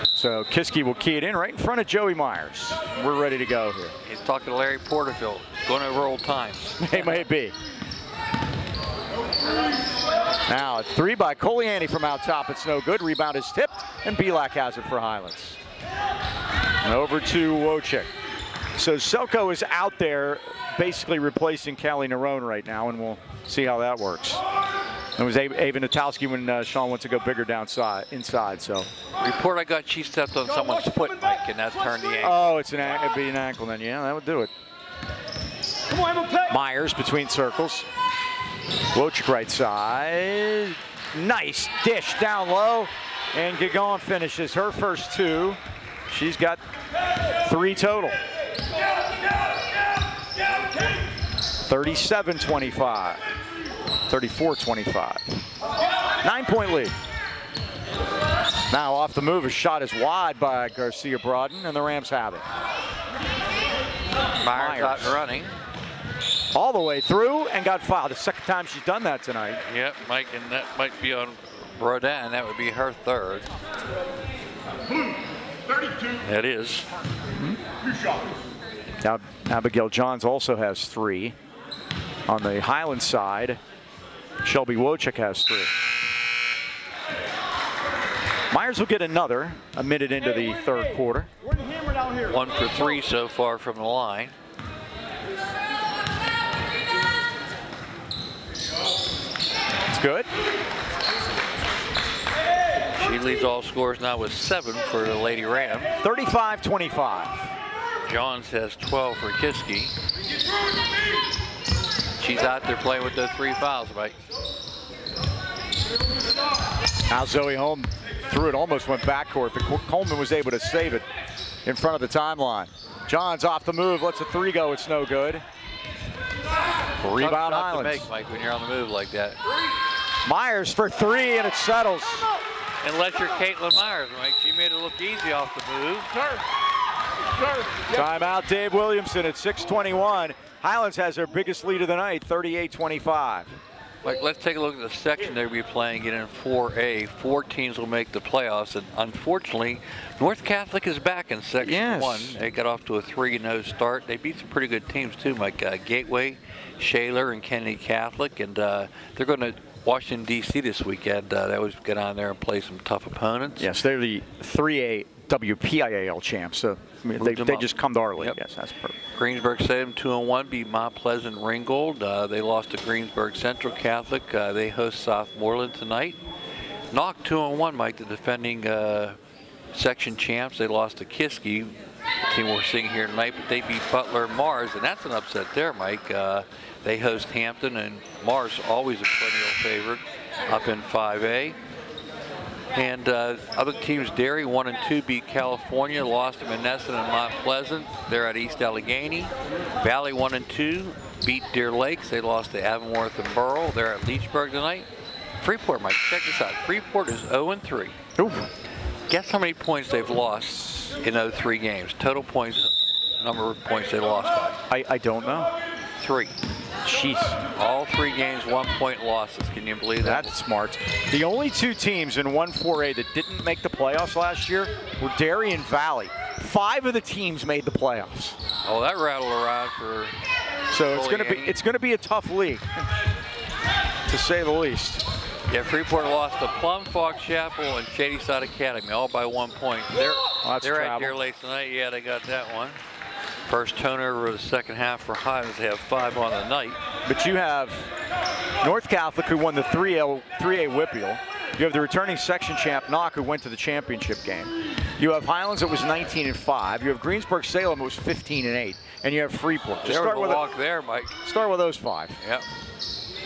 S1: So Kiski will key it in right in front of Joey Myers. We're ready to go here.
S3: He's talking to Larry Porterfield, going over old times.
S1: They may be. Now a 3 by Koliani from out top. It's no good. Rebound is tipped, and Pavlik has it for Highlands. And over to Wojcik. So Selko is out there basically replacing Callie Nerone right now, and we'll see how that works. It was Ava Natowski when Sean went to go bigger inside. So
S3: Report I got she stepped on someone's foot, Mike, and that turned the ankle.
S1: oh, it'd be an ankle then. Yeah, that would do it.
S4: Come on, Emma, play.
S1: Myers between circles. Wojcik right side. Nice dish down low. And Gagon finishes her first 2. She's got 3 total. 37-25. 34-25. 9-point lead. Now off the move, a shot is wide by Garcia Brodin, and the Rams have it.
S3: Myers out and running.
S1: All the way through and got fouled. The second time she's done that tonight.
S3: Yep, Mike, and that might be on Rodin. That would be her 3rd.
S4: 32.
S3: That is.
S1: Now, Abigail Johns also has 3. On the Highlands side, Shelby Wojcik has 3. Myers will get another a minute into the 3rd quarter.
S3: 1 for 3 so far from the line.
S1: It's good.
S3: She leads all scores now with 7 for the Lady Ram.
S1: 35-25.
S3: Johns has 12 for Kiski. She's out there playing with those 3 fouls, Mike.
S1: Now Zoe Holm threw it, almost went backcourt, but Coleman was able to save it in front of the timeline. Johns off the move, lets a 3 go, it's no good. Rebound Highlands.
S3: To make, Mike, when you're on the move like that.
S1: Myers for 3, and it settles.
S3: Unless you're Caitlin Myers, Mike. She made it look easy off the move.
S1: Timeout, Dave Williamson at 6:21. Highlands has their biggest lead of the night, 38-25.
S3: Mike, let's take a look at the section they'll be playing in 4A. 4 teams will make the playoffs, and unfortunately, North Catholic is back in Section 1. They got off to a 3-0 start. They beat some pretty good teams too, Mike. Gateway, Shaler, and Kennedy Catholic, and they're going to Washington, D.C. this weekend. They always get on there and play some tough opponents.
S1: Yes, they're the 3A WPIAL champs, so I mean, they just come to our league. Yep. Yes, that's perfect.
S3: Greensburg Salem 2-1 beat Mount Pleasant Ringgold. They lost to Greensburg Central Catholic. They host Southmoreland tonight. Knock 2-1, Mike, the defending section champs. They lost to Kiski, the team we're seeing here tonight, but they beat Butler Mars, and that's an upset there, Mike. They host Hampton, and Mars always a perennial favorite up in 5A. And other teams, Derry 1 and 2 beat California, lost to Menneson and Mount Pleasant. They're at East Allegheny. Valley 1 and 2 beat Deer Lakes. They lost to Avonworth and Burrell. They're at Leechburg tonight. Freeport, Mike, check this out. Freeport is 0 and 3.
S1: Ooh.
S3: Guess how many points they've lost in those 3 games? Total points, number of points they lost by.
S1: I don't know.
S3: 3.
S1: Jeez.
S3: All 3 games, 1-point losses. Can you believe that?
S1: That's smart. The only 2 teams in 1-4A that didn't make the playoffs last year were Derry and Valley. 5 of the teams made the playoffs.
S3: Oh, that rattled around for.
S1: So it's gonna be a tough league, to say the least.
S3: Yeah, Freeport lost to Plum, Fox Chapel, and Shadyside Academy, all by 1 point. They're at Deer Lakes tonight. Yeah, they got that one. First turnover of the second half for Highlands. They have 5 on the night.
S1: But you have North Catholic, who won the 3A Whippeal. You have the returning section champ Knock, who went to the championship game. You have Highlands that was 19 and 5. You have Greensburg Salem, who was 15 and 8, and you have Freeport.
S3: There was a walk there, Mike.
S1: Start with those 5.
S3: Yep.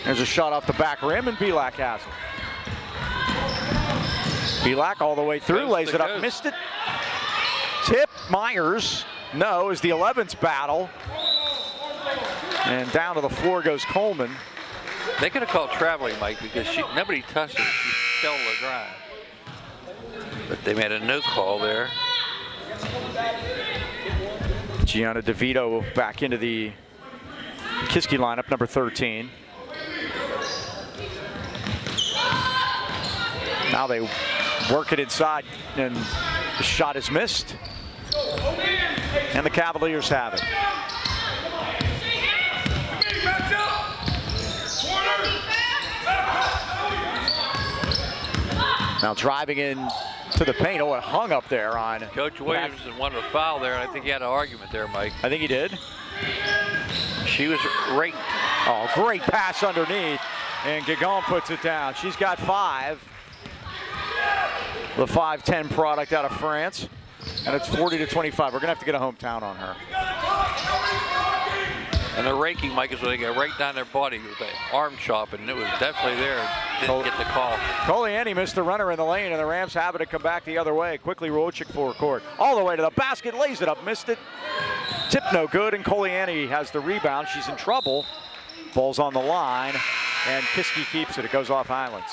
S1: There's a shot off the back rim, and Belak has it. Belak all the way through, lays it up, missed it. Tip, Myers. No, is the 11th battle. And down to the floor goes Coleman.
S3: They could have called traveling, Mike, because nobody touched her. She fell to the ground. But they made a no call there.
S1: Gianna DeVito back into the Kiski lineup, number 13. Now they work it inside, and the shot is missed. And the Cavaliers have it. Now driving in to the paint. Oh, it hung up there on.
S3: Coach Williamson wanted a foul there, and I think he had an argument there, Mike.
S1: I think he did.
S3: She was raked.
S1: Oh, great pass underneath. and Guigon puts it down. She's got 5. The 5'10" product out of France, and it's 40-25. We're gonna have to get a hometown on her.
S3: And the raking, Mike, is when they get right down their body with the arm chop, and it was definitely there. Didn't get the call.
S1: Koliani missed the runner in the lane, and the Rams have it to come back the other way. Quickly, Wojcik forward court. All the way to the basket, lays it up, missed it. Tip no good, and Koliani has the rebound. She's in trouble. Ball's on the line, and Kiski keeps it. It goes off Highlands.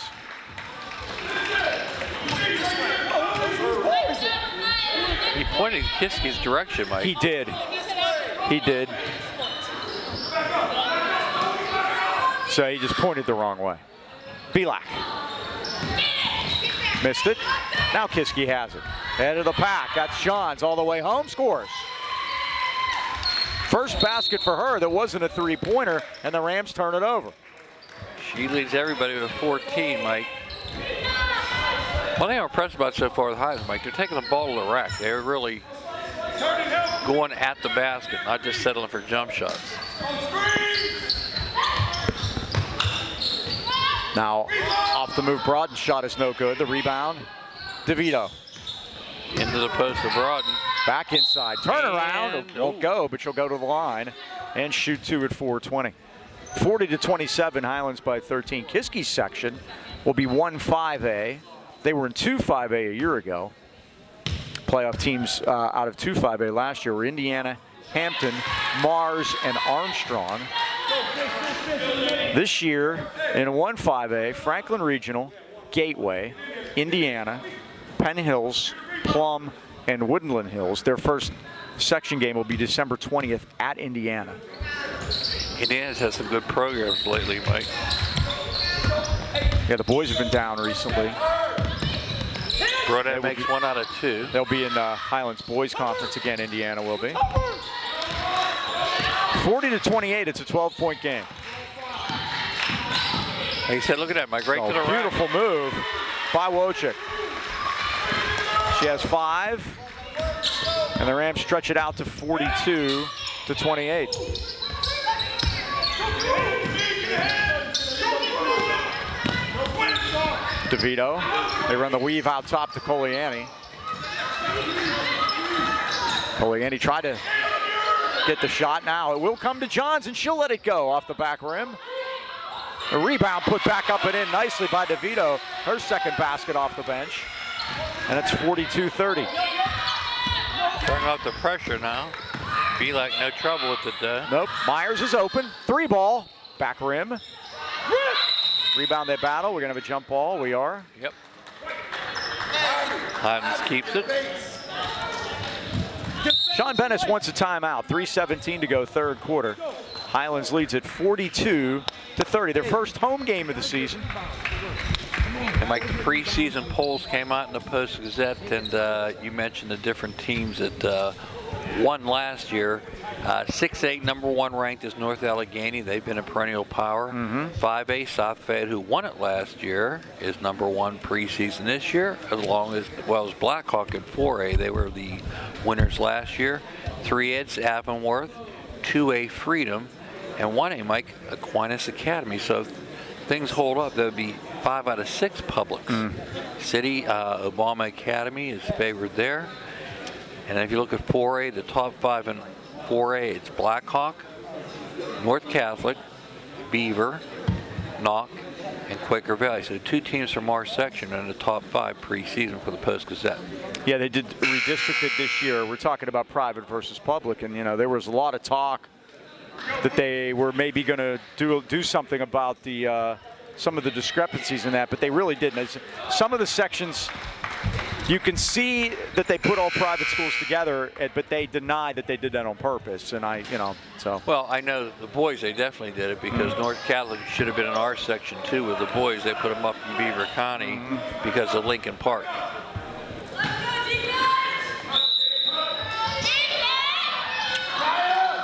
S3: He pointed Kiski's direction, Mike.
S1: He did. He did. So he just pointed the wrong way. Pavlik. Missed it. Now Kiski has it. Head of the pack. That's Johns all the way home. Scores. First basket for her that wasn't a three-pointer, and the Rams turn it over.
S3: She leads everybody with 14, Mike. One thing I'm impressed about so far with Highlands, Mike, they're taking the ball to the rack. They're really going at the basket, not just settling for jump shots.
S1: Now, off the move, Broaden's shot is no good. The rebound, DeVito.
S3: Into the post of Broaden.
S1: Back inside, turnaround, won't go, but she'll go to the line and shoot 2 at 4:20. 40-27, Highlands by 13. Kiski's section will be 1-5A. They were in 2-5A a year ago. Playoff teams out of 2-5A last year were Indiana, Hampton, Mars, and Armstrong. This year in 1-5A, Franklin Regional, Gateway, Indiana, Penn Hills, Plum, and Woodland Hills. Their first section game will be December 20th at Indiana.
S3: Indiana's had some good programs lately, Mike.
S1: Yeah, the boys have been down recently.
S3: Broad makes 1 out of 2.
S1: They'll be in the Highlands Boys Conference again, Indiana will be. 40-28, it's a 12-point game.
S3: Like you said, look at that, Mike, right to the right.
S1: Beautiful move by Wojcik. She has 5, and the Rams stretch it out to 42-28. DeVito, they run the weave out top to Koliani. Koliani tried to get the shot now. It will come to Johns, and she'll let it go off the back rim. A rebound put back up and in nicely by DeVito. Her second basket off the bench. And it's 42-30.
S3: Turning up the pressure now. Pavlik no trouble with it.
S1: Nope, Myers is open. 3-ball, back rim. Rebound they battle. We're gonna have a jump ball. We are.
S3: Yep. Highlands keeps it.
S1: Sean Bennis wants a timeout. 3:17 to go, third quarter. Highlands leads at 42-30. Their first home game of the season.
S3: And Mike, the preseason polls came out in the Post-Gazette, and you mentioned the different teams that won last year. 6A, number 1 ranked is North Allegheny. They've been a perennial power. 5A, South Fayette, who won it last year, is number 1 preseason this year, as well as Blackhawk in 4A. They were the winners last year. 3Ed's Avonworth, 2A Freedom, and 1A, Mike, Aquinas Academy. So if things hold up, that would be 5 out of 6 publics. City Obama Academy is favored there. And if you look at 4A, the top 5 in 4A, it's Blackhawk, North Catholic, Beaver, Knock, and Quaker Valley. So 2 teams from our section are in the top 5 preseason for the Post-Gazette.
S1: Yeah, they did redistricted this year. We're talking about private versus public, and you know there was a lot of talk that they were maybe going to do something about the some of the discrepancies in that, but they really didn't. Some of the sections, you can see that they put all private schools together, but they denied that they did that on purpose. And so.
S3: Well, I know the boys, they definitely did it because North Catholic should have been in our section too with the boys. They put them up in Beaver County because of Lincoln Park.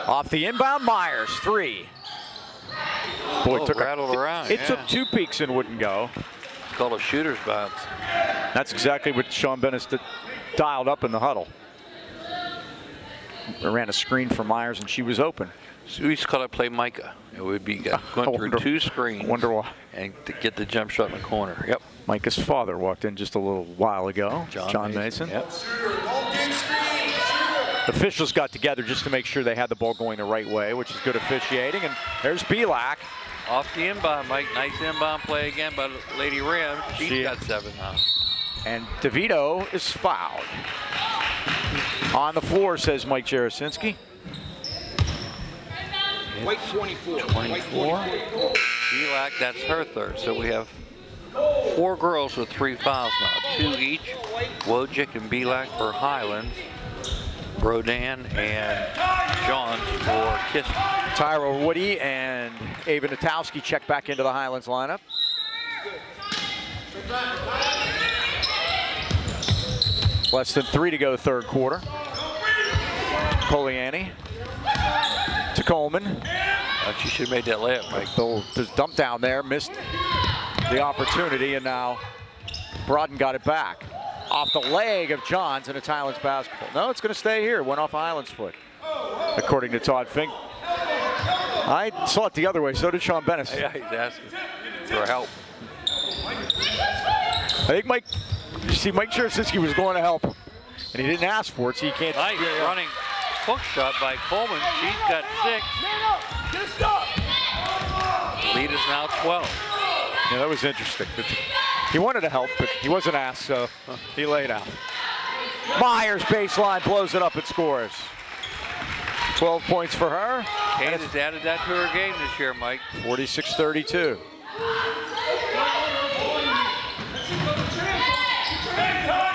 S1: Off the inbound, Myers, 3. Boy,
S3: it rattled around.
S1: It took 2 peeks and wouldn't go.
S3: It's called a shooter's bounce.
S1: That's exactly what Sean Bennis dialed up in the huddle. ran a screen for Myers, and she was open.
S3: So we used to call it play Micah. It would be going through 2 screens.
S1: Wonder why.
S3: And to get the jump shot in the corner. Yep.
S1: Micah's father walked in just a little while ago. John Mason.
S3: Yep.
S1: Officials got together just to make sure they had the ball going the right way, which is good officiating. And there's Pavlik.
S3: Off the inbound, Mike. Nice inbound play again by Lady Rams. She's got 7 now.
S1: And DeVito is fouled. On the floor, says Mike Jarosinski.
S4: White 24.
S3: 24. Pavlik, that's her 3rd. So we have 4 girls with 3 fouls now. 2 each. Wojcik and Pavlik for Highlands. Rodan and Johns for Kiski.
S1: Tyra Woody and Ava Natowski check back into the Highlands lineup. Less than 3 to go, 3rd quarter. Poliani to Coleman.
S3: She should have made that layup, Mike.
S1: There's dump down there, missed the opportunity, and now Broaden got it back. Off the leg of Johns, and it's Highlands basketball. No, it's going to stay here. Went off Highlands' foot, according to Todd Fink. I saw it the other way. So did Sean Bennis.
S3: Yeah, he's asking for help.
S1: I think Mike Jarosinski was going to help him, and he didn't ask for it, so you can't.
S3: Nice running hook shot by Coleman. She's got 6. Lead is now 12.
S1: Yeah, that was interesting. He wanted to help, but he wasn't asked, so he laid out. Myers baseline blows it up and scores. 12 points for her.
S3: Kane has added that to her game this year, Mike.
S1: 46-32.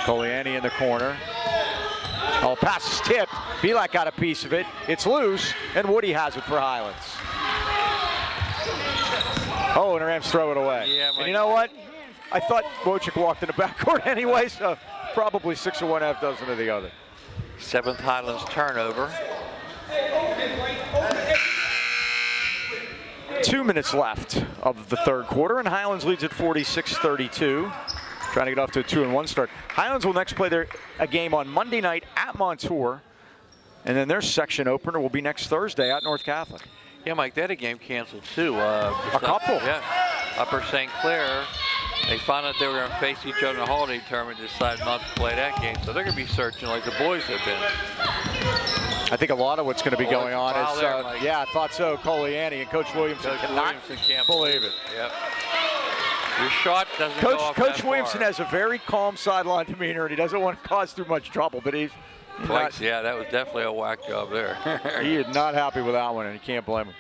S1: Poliani in the corner. Oh, pass is tipped. Pavlik got a piece of it. It's loose, and Woody has it for Highlands. Oh, and the Rams throw it away.
S3: Yeah,
S1: and you know what? I thought Wojcik walked in the backcourt anyway, so probably 6 of one, half dozen of the other.
S3: 7th Highlands turnover.
S1: 2 minutes left of the 3rd quarter, and Highlands leads at 46-32. Trying to get off to a 2-1 start. Highlands will next play a game on Monday night at Montour, and then their section opener will be next Thursday at North Catholic.
S3: Yeah, Mike, they had a game canceled too.
S1: A couple.
S3: Yeah. Upper St. Clair, they found out they were going to face each other in the holiday tournament and decided not to play that game. So they're going to be searching like the boys have been.
S1: I think a lot of what's going to be going on is, yeah, I thought so, Poliani and Coach Williamson cannot believe it.
S3: Yep. Your shot doesn't go off
S1: Coach
S3: that
S1: Williamson
S3: far.
S1: has a very calm sideline demeanor, and he doesn't want to cause too much trouble, but he's not,
S3: yeah, that was definitely a whack job there.
S1: he is not happy with that one, and you can't blame him.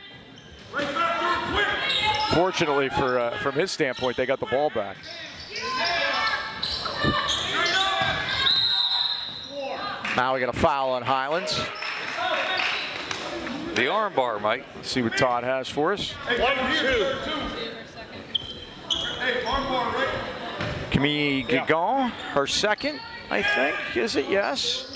S1: Fortunately, from his standpoint, they got the ball back. Now we got a foul on Highlands.
S3: The arm bar, Mike.
S1: Let's see what Todd has for us. Camille Guigon, her 2nd, I think. Is it? Yes.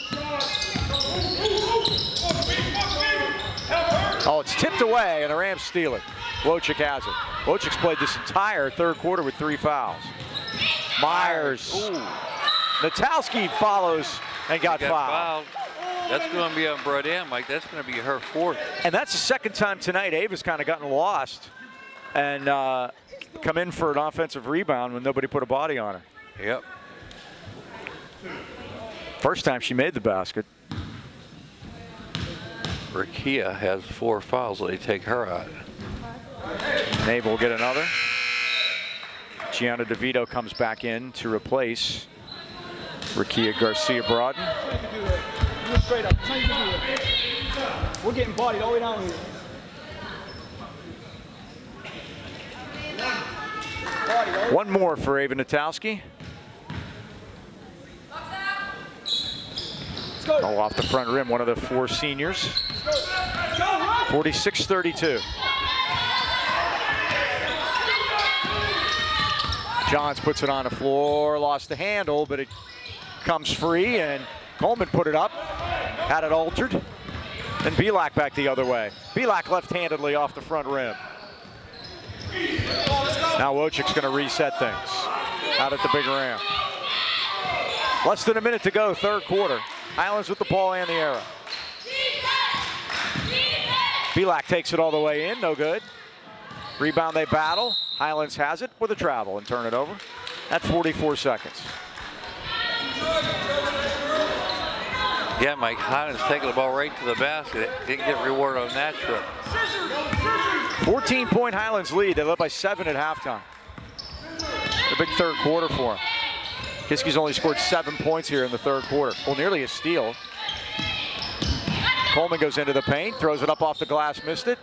S1: Oh, it's tipped away, and the Rams steal it. Wojcik has it. Wojcik's played this entire 3rd quarter with 3 fouls. Myers. Ooh. Natowski follows and got fouled.
S3: That's going to be on Brodan, Mike. That's going to be her 4th.
S1: And that's the 2nd time tonight Ava's kind of gotten lost and come in for an offensive rebound when nobody put a body on her.
S3: Yep.
S1: First time she made the basket.
S3: Rakia has 4 fouls, so they take her out.
S1: Nave will get another. Gianna DeVito comes back in to replace Rakia Garcia-Broaden.
S4: Straight up. We're getting bodied all the way down here.
S1: One more for Ava Natowski. Oh, off the front rim, one of the 4 seniors. 46-32. Johns puts it on the floor, lost the handle, but it comes free, and Coleman put it up, had it altered. Then Pavlik back the other way. Pavlik left-handedly off the front rim. Now Wojcik's going to reset things out at the big rim. Less than a minute to go, 3rd quarter. Highlands with the ball and the arrow. Pavlik takes it all the way in, no good. Rebound they battle. Highlands has it with a travel and turn it over at 44 seconds.
S3: Yeah, Mike, Highlands taking the ball right to the basket. Didn't get rewarded on that trip.
S1: 14-point Highlands lead. They led by 7 at halftime. A big third quarter for them. Kiski's only scored 7 points here in the third quarter. Well, nearly a steal. Coleman goes into the paint, throws it up off the glass, missed it.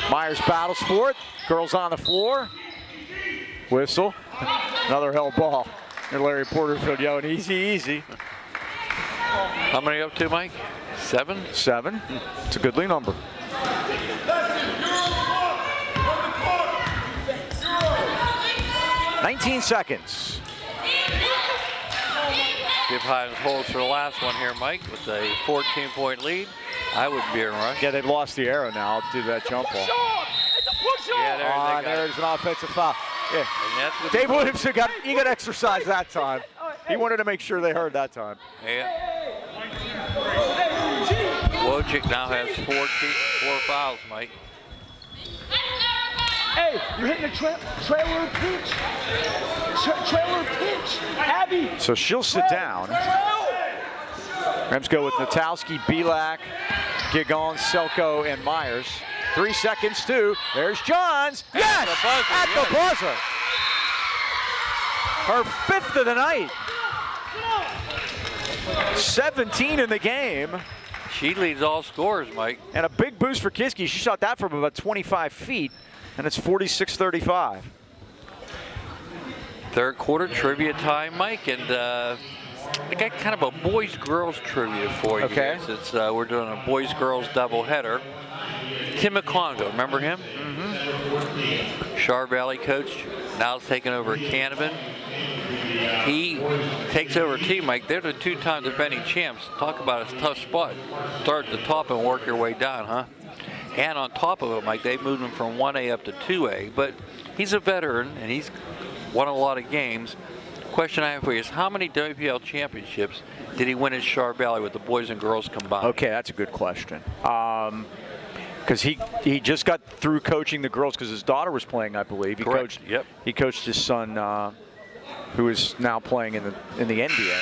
S1: Myers battles for it. Girls on the floor. Whistle. Another held ball. And Larry Porterfield yelling, easy, easy.
S3: How many up to, Mike? 7?
S1: 7. It's a goodly number. "19 seconds.
S3: Give Highlands holds for the last one here, Mike, with a 14-point lead. I would be in rush.
S1: Yeah, they've lost the arrow now to that jump ball.
S3: Yeah,
S1: there's an offensive foul. Yeah. Dave Williamson got exercise that time. He wanted to make sure they heard that time.
S3: Yeah. Wojcik now has 4 fouls, Mike.
S4: Hey, you're hitting a trailer pinch. Trailer pinch. Abby.
S1: So she'll sit down. Rams go with Natowski, Pavlik, Gigon, Selko, and Myers. 3 seconds, too. There's Johns. Yes! At the buzzer. Her 5th of the night. 17 in the game.
S3: She leads all scorers, Mike.
S1: And a big boost for Kiski. She shot that from about 25 feet, and it's 46-35.
S3: Third quarter trivia time, Mike, and I got kind of a boys-girls trivia for you.
S1: Okay.
S3: Since we're doing a boys-girls doubleheader. Tim McConville, remember him? Mm-hmm. Char Valley coach, now taking over at Canavan. He takes over a team, Mike. They're the 2-time defending champs. Talk about a tough spot. Start at the top and work your way down, huh? And on top of it, Mike, they moved him from 1A up to 2A. But he's a veteran, and he's won a lot of games. Question I have for you is, how many WPL championships did he win in Char Valley with the boys and girls combined?
S1: Okay, that's a good question. Because he just got through coaching the girls because his daughter was playing, I believe.
S3: Correct.
S1: He coached his son, who is now playing in the NBA.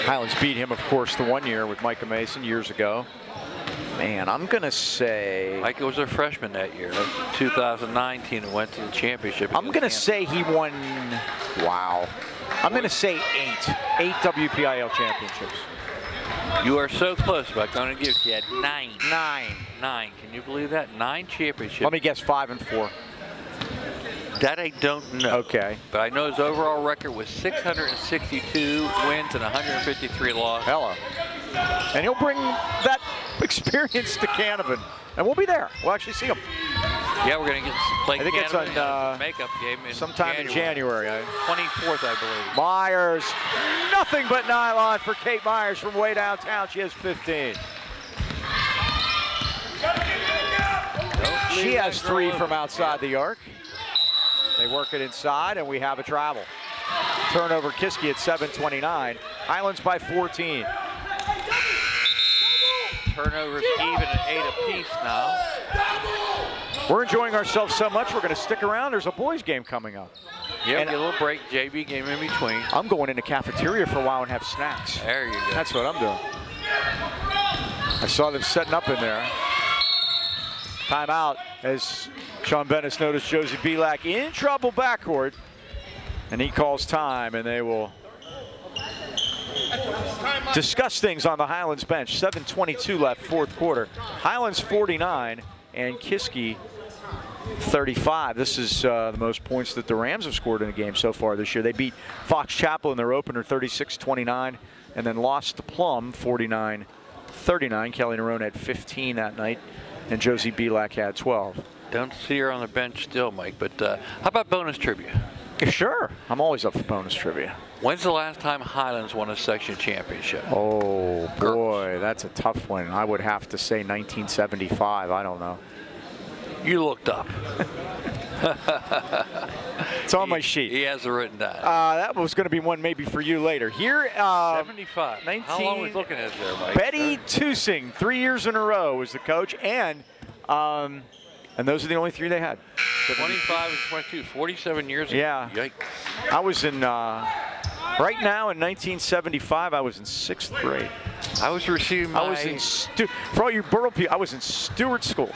S1: Highlands beat him, of course, the one year with Micah Mason years ago. Man, I'm going to say...
S3: Micah was a freshman that year. That was 2019 and went to the championship.
S1: I'm going to say he won... Wow. I'm going to say 8 WPIL championships.
S3: You are so close, but I'm going to give it to you at 9.
S1: 9.
S3: 9. Can you believe that? 9 championships.
S1: Let me guess 5 and 4.
S3: That I don't know.
S1: Okay.
S3: But I know his overall record was 662 wins and 153 losses.
S1: Hello. And he'll bring that experience to Canavan. And we'll be there. We'll actually see him.
S3: Yeah, we're going to play
S1: I think
S3: Canavan
S1: it's on
S3: makeup game
S1: sometime in January.
S3: 24th, I believe.
S1: Myers. Nothing but nylon for Kate Myers from way downtown. She has 15. She has 3 from outside the arc. They work it inside, and we have a travel. Turnover Kiski at 7:29. Highlands by 14.
S3: Turnovers even at 8 apiece now.
S1: We're enjoying ourselves so much, we're going to stick around. There's a boys' game coming up.
S3: Yeah,
S1: and
S3: get a little break, JV game in between.
S1: I'm going in the cafeteria for a while and have snacks.
S3: There you go.
S1: That's what I'm doing. I saw them setting up in there. Timeout as Sean Bennis noticed Josie Pavlik in trouble backcourt. And he calls time, and they will discuss things on the Highlands bench. 7:22 left, fourth quarter. Highlands 49 and Kiski 35. This is the most points that the Rams have scored in a game so far this year. They beat Fox Chapel in their opener 36-29 and then lost to Plum 49-39. Kelly Nerone had 15 that night and Josie Pavlik had 12.
S3: Don't see her on the bench still, Mike, but how about bonus trivia?
S1: Sure. I'm always up for bonus trivia.
S3: When's the last time Highlands won a section championship?
S1: Oh, boy, that's a tough one. I would have to say 1975. I don't know.
S3: You looked up.
S1: It's on my sheet.
S3: He has it written down.
S1: That was going to be one maybe for you later. Here,
S3: 75. How long are we looking at there, Mike?
S1: Betty Tusing, 3 years in a row was the coach, and those are the only 3 they had.
S3: 25 and 22, 47 years ago.
S1: Yeah.
S3: Yikes.
S1: I was in, right now in 1975, I was in 6th grade.
S3: I was receiving my...
S1: I was in, for all you borough people, I was in Stewart School.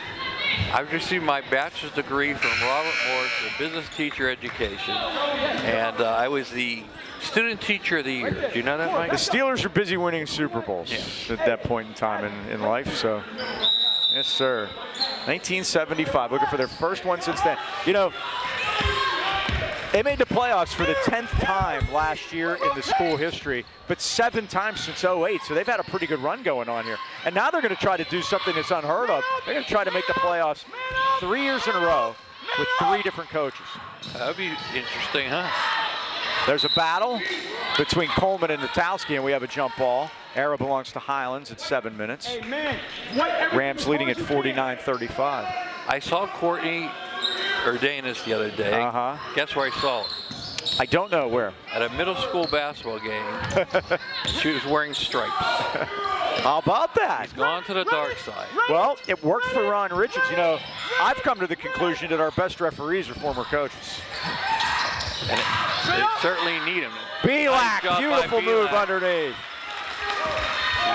S3: I received my bachelor's degree from Robert Morris, a business teacher education, and I was the student teacher of the year. Do you know that, Mike?
S1: The Steelers are busy winning Super Bowls at that point in time in life, so yes, sir. 1975, looking for their first one since then. You know, they made the playoffs for the 10th time last year in the school history, but 7 times since '08, so they've had a pretty good run going on here. And now they're going to try to do something that's unheard of. They're going to try to make the playoffs 3 years in a row with 3 different coaches.
S3: That would be interesting, huh?
S1: There's a battle between Coleman and Natowski, and we have a jump ball. Arrow belongs to Highlands at 7 minutes. Rams leading at 49-35.
S3: I saw Courtney Urdanus the other day. Guess where I saw her?
S1: I don't know where.
S3: At a middle school basketball game. She was wearing stripes.
S1: How about that?
S3: He's gone to the dark side.
S1: Well, it worked for Ron Richards. You know, I've come to the conclusion that our best referees are former coaches.
S3: And they certainly need him.
S1: Belak,
S3: Nice
S1: beautiful move underneath.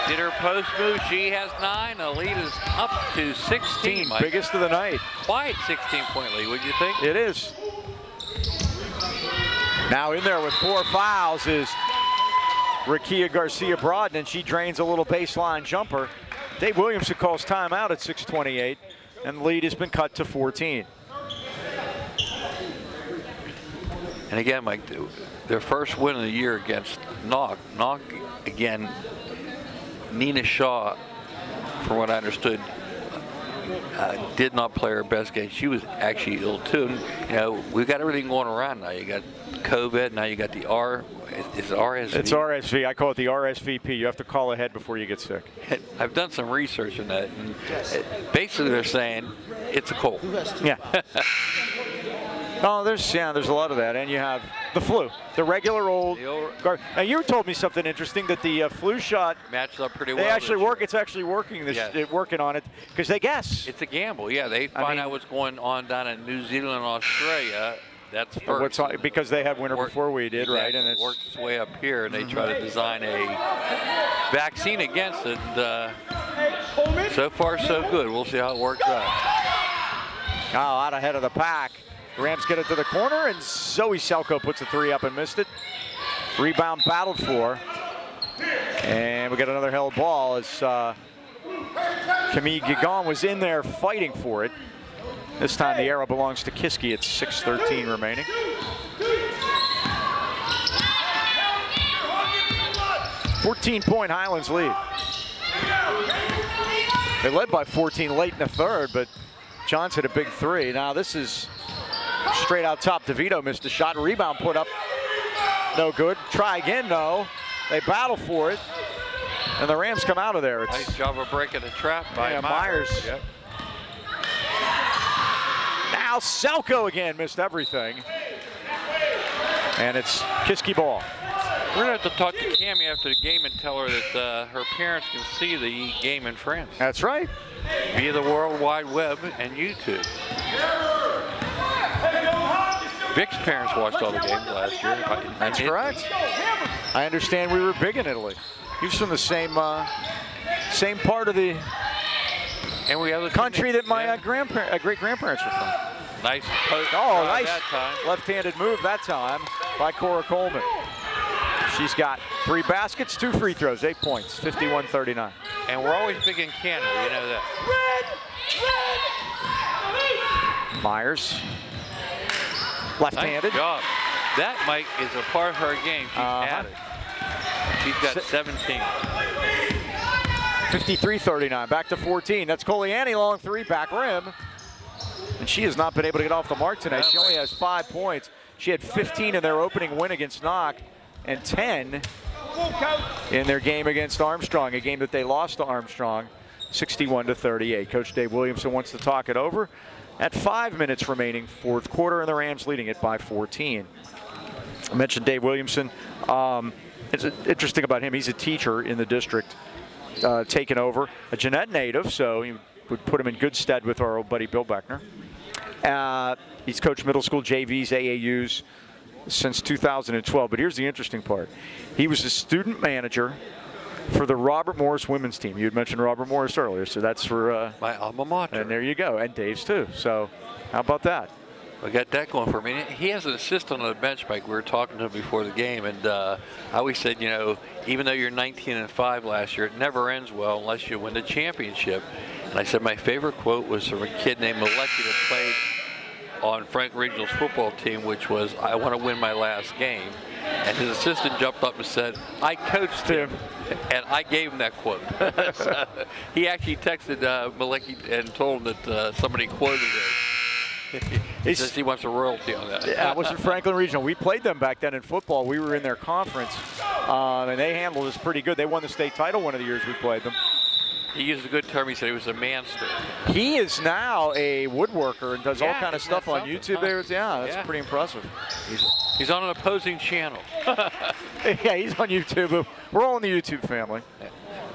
S3: She did her post move. She has 9. The lead is up to 16. Mike.
S1: Biggest of the night.
S3: Quiet 16-point lead, would you think?
S1: It is. Now in there with 4 fouls is Rakia Garcia-Broaden, and she drains a little baseline jumper. Dave Williamson calls timeout at 6:28, and the lead has been cut to 14.
S3: And again, Mike, their first win of the year against Knock. Knock, again, Nina Shaw, from what I understood, did not play her best game. She was actually ill too. And, you know, we've got everything going around now. You got COVID, now you got the is it RSV?
S1: It's RSV. I call it the RSVP. You have to call ahead before you get sick.
S3: I've done some research on that, and basically they're saying it's a cold.
S1: Yeah. Oh, there's a lot of that, and you have the flu, the regular old. Now you told me something interesting, that the flu shot
S3: matches up pretty well.
S1: They actually work. It's actually working. Working on it because they guess.
S3: It's a gamble. Yeah, they find out what's going on down in New Zealand and Australia. That's first.
S1: Because they had winter before we did, right? And
S3: it works its way up here, and they try to design a vaccine against it. And so far, so good. We'll see how it works out.
S1: Oh, out ahead of the pack. The Rams get it to the corner, and Zoe Selko puts a 3 up and missed it. Rebound battled for. And we got another held ball as Camille Gigon was in there fighting for it. This time the arrow belongs to Kiski at 6:13 remaining. "14-point Highlands lead. They led by 14 late in the third, but Johns hit a big 3. Now this is straight out top. DeVito missed a shot. Rebound put up. No good. Try again, no. They battle for it. And the Rams come out of there.
S3: Nice job of breaking the trap by
S1: Myers.
S3: Yep.
S1: Now Selko again missed everything. And it's Kiski ball.
S3: We're going to have to talk to Cammie after the game and tell her that her parents can see the game in France.
S1: That's right.
S3: Via the World Wide Web and YouTube. Vic's parents watched all the games last year.
S1: That's correct. I understand we were big in Italy. He was from the same part of the country that my great-grandparents were from.
S3: Nice post.
S1: Oh, nice
S3: that time.
S1: Left-handed move that time by Cora Coleman. She's got 3 baskets, 2 free throws, 8 points, 51-39.
S3: And we're always big in Canada, you know that.
S1: Myers. Left-handed.
S3: Nice job. That, Mike, is a part of her game. She's added. She's got 17.
S1: 53-39, back to 14. That's Coliani, long 3, back rim. And she has not been able to get off the mark tonight. She only has 5 points. She had 15 in their opening win against Knock and 10 in their game against Armstrong, a game that they lost to Armstrong, 61-38. Coach Dave Williamson wants to talk it over. at 5 minutes remaining, fourth quarter, and the Rams leading it by 14. I mentioned Dave Williamson. It's interesting about him. He's a teacher in the district, taking over. A Jeanette native, so he would put him in good stead with our old buddy Bill Beckner. He's coached middle school JVs, AAUs since 2012. But here's the interesting part. He was a student manager for the Robert Morris women's team. You had mentioned Robert Morris earlier, so that's for
S3: my alma mater.
S1: And there you go, and Dave's too. So how about that?
S3: I got that going for me. He has an assistant on the bench, Mike. We were talking to him before the game, and I always said, you know, even though you're 19-5 last year, it never ends well unless you win the championship. And I said my favorite quote was from a kid named Maleki that played on Frank Regional's football team, which was, "I want to win my last game." And his assistant jumped up and said, "I coached him," and I gave him that quote. So he actually texted Maleki and told him that somebody quoted it. He says he wants a royalty on that.
S1: Yeah, it was in Franklin Regional. We played them back then in football. We were in their conference, and they handled us pretty good. They won the state title one of the years we played them.
S3: He used a good term. He said he was a manster.
S1: He is now a woodworker and does all kind of stuff on YouTube. There, that's pretty impressive.
S3: He's on an opposing channel.
S1: Yeah, he's on YouTube. We're all in the YouTube family.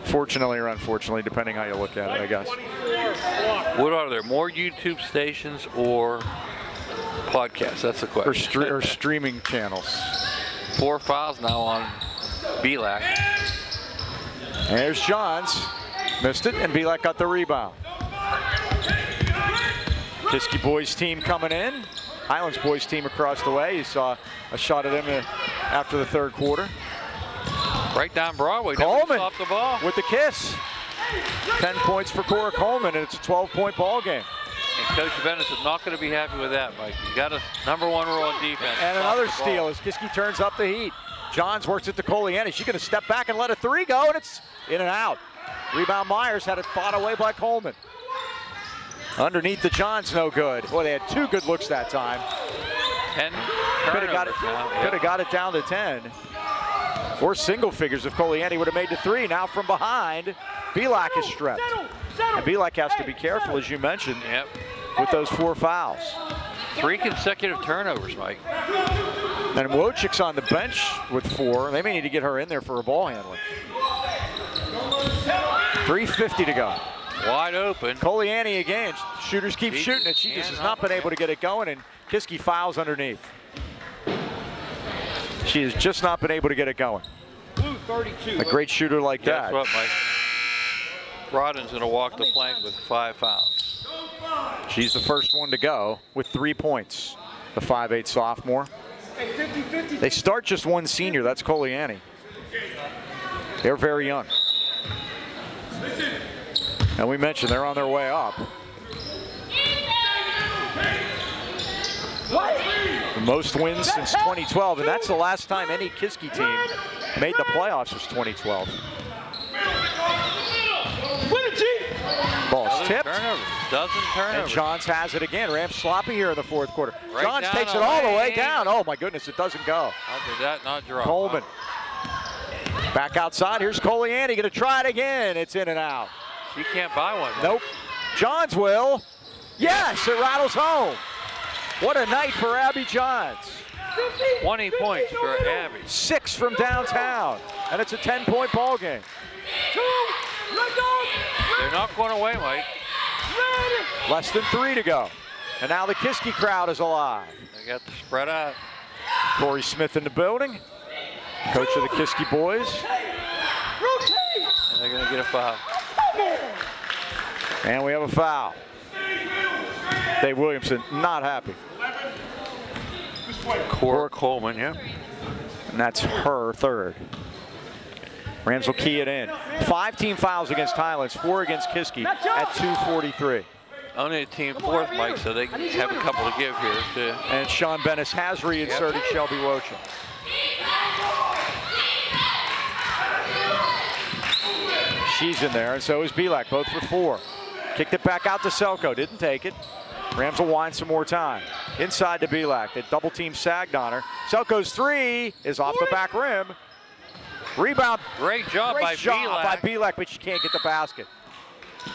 S1: Fortunately or unfortunately, depending how you look at it, I guess.
S3: What are there, more YouTube stations or podcasts? That's the question.
S1: Or streaming channels.
S3: 4 fouls now on Pavlik.
S1: There's Johns. Missed it, and Pavlik got the rebound. Kiski boys team coming in. Highlands boys team across the way. You saw a shot at him after the third quarter.
S3: Right down Broadway.
S1: Coleman
S3: off the ball
S1: with the kiss. 10 points for Cora Coleman, and it's a 12-point ball game.
S3: And Coach Venice is not going to be happy with that, Mike. You got a #1 rule on defense.
S1: And another steal as Kiski turns up the heat. Johns works it to Coliani. She's going to step back and let a three go, and it's in and out. Rebound Myers had it fought away by Coleman. Underneath the Johns, no good. Boy, they had 2 good looks that time.
S3: 10
S1: Could have got it down to 10. Or single figures if Coliani would have made the 3. Now from behind, Pavlik is stripped. And Pavlik has to be careful, as you mentioned, with those 4 fouls.
S3: 3 consecutive turnovers, Mike.
S1: And Wojcik's on the bench with 4. They may need to get her in there for a ball handling. 3:50 to go.
S3: Wide open.
S1: Coliani again. Shooters keep shooting it. She just has not been able to get it going, and Kiski fouls underneath. She has just not been able to get it going. A great shooter like that.
S3: That's what, Mike. Broden's going to walk the plank with 5 fouls.
S1: She's the first one to go with 3 points. The 5'8" sophomore. They start just 1 senior. That's Coliani. They're very young. And we mentioned they're on their way up. The most wins since 2012, and that's the last time any Kiski team made the playoffs was 2012. Ball's tipped.
S3: Dozen turnovers.
S1: And Johns has it again. Rams sloppy here in the fourth quarter.
S3: Right
S1: Johns takes it all the way down. Oh my goodness, it doesn't go.
S3: How did that not drop?
S1: Coleman. Back outside, here's Coliani, gonna try it again. It's in and out.
S3: She can't buy one.
S1: Nope. Johns will. Yes, it rattles home. What a night for Abby Johns.
S3: 20 points for Abby.
S1: 6 from downtown, and it's a 10-point ball game.
S3: They're not going away, Mike.
S1: Less than 3 to go. And now the Kiski crowd is alive.
S3: They got the spread out.
S1: Corey Smith in the building. Coach of the Kiski boys.
S3: And they're going to get a foul.
S1: And we have a foul. Dave Williamson not happy.
S3: Cora Coleman, yeah.
S1: And that's her 3rd. Rams will key it in. 5 team fouls against Highlands, 4 against Kiski at 2:43.
S3: Only a team 4th, Mike, so they have a couple to give here, too.
S1: And Sean Bennis has reinserted Shelby Wojcik. She's in there, and so is Pavlik, both with 4. Kicked it back out to Selko, didn't take it. Rams will wind some more time. Inside to Pavlik, the double team sagged on her. Selko's 3 is off the back rim. Rebound.
S3: Great job by
S1: Pavlik, but she can't get the basket.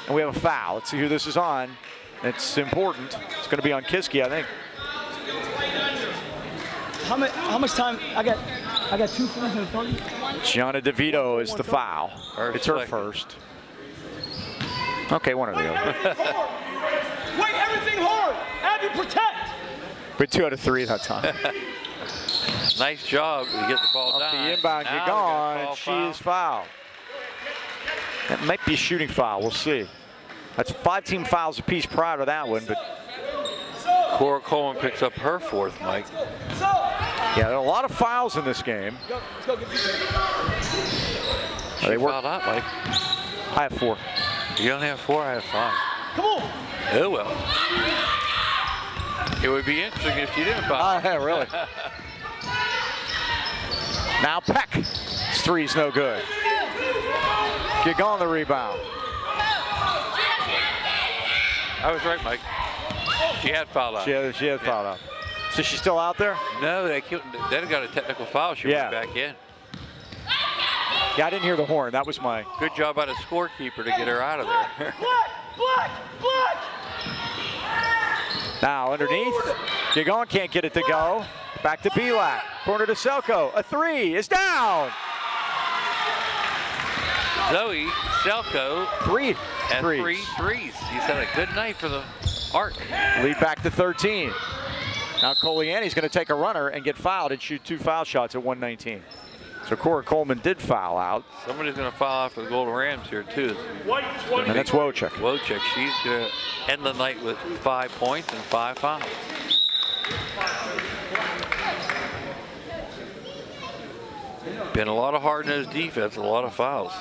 S1: And we have a foul. Let's see who this is on. It's important. It's going to be on Kiski, I think.
S4: How much time? I got 2 fouls and 30.
S1: Gianna DeVito is the foul. It's her first. Okay, one or the other.
S4: Wait, everything hard. Abby, protect.
S1: But 2 out of 3 that time.
S3: Nice job to get the ball
S1: Off
S3: down.
S1: the inbound,
S3: Now
S1: Gagon, she is fouled. That might be a shooting foul, we'll see. That's 5 team fouls apiece prior to that one, but
S3: Cora Coleman picks up her 4th, Mike.
S1: yeah, there are a lot of fouls in this game.
S4: Let's go get these.
S3: She fouled out, Mike.
S1: I have 4.
S3: You only have 4, I have 5.
S4: Come on.
S3: Oh, well. It would be interesting if you didn't foul.
S1: Yeah, really. Now Peck. His 3's no good. Gagon the rebound.
S3: I was right, Mike. She had fouled out.
S1: She had fouled out. So she's still out there?
S3: No, they got a technical foul. She went back in.
S1: Yeah, I didn't hear the horn. That was my...
S3: Good job by the scorekeeper to get her out of there.
S4: Black.
S1: Now underneath. Gagon can't get it to go. Back to Pavlik. Corner to Selko. A 3 is down.
S3: Zoe Selko
S1: 3
S3: and
S1: threes.
S3: 3 threes. She's had a good night for the arc.
S1: Lead back to 13. Now Coliani's going to take a runner and get fouled and shoot 2 foul shots at 119. So Cora Coleman did foul out.
S3: Somebody's going to foul out for the Golden Rams here too.
S1: And that's Wojcik.
S3: Wojcik, she's going to end the night with 5 points and 5 fouls. Been a lot of hard-nosed defense, a lot of fouls.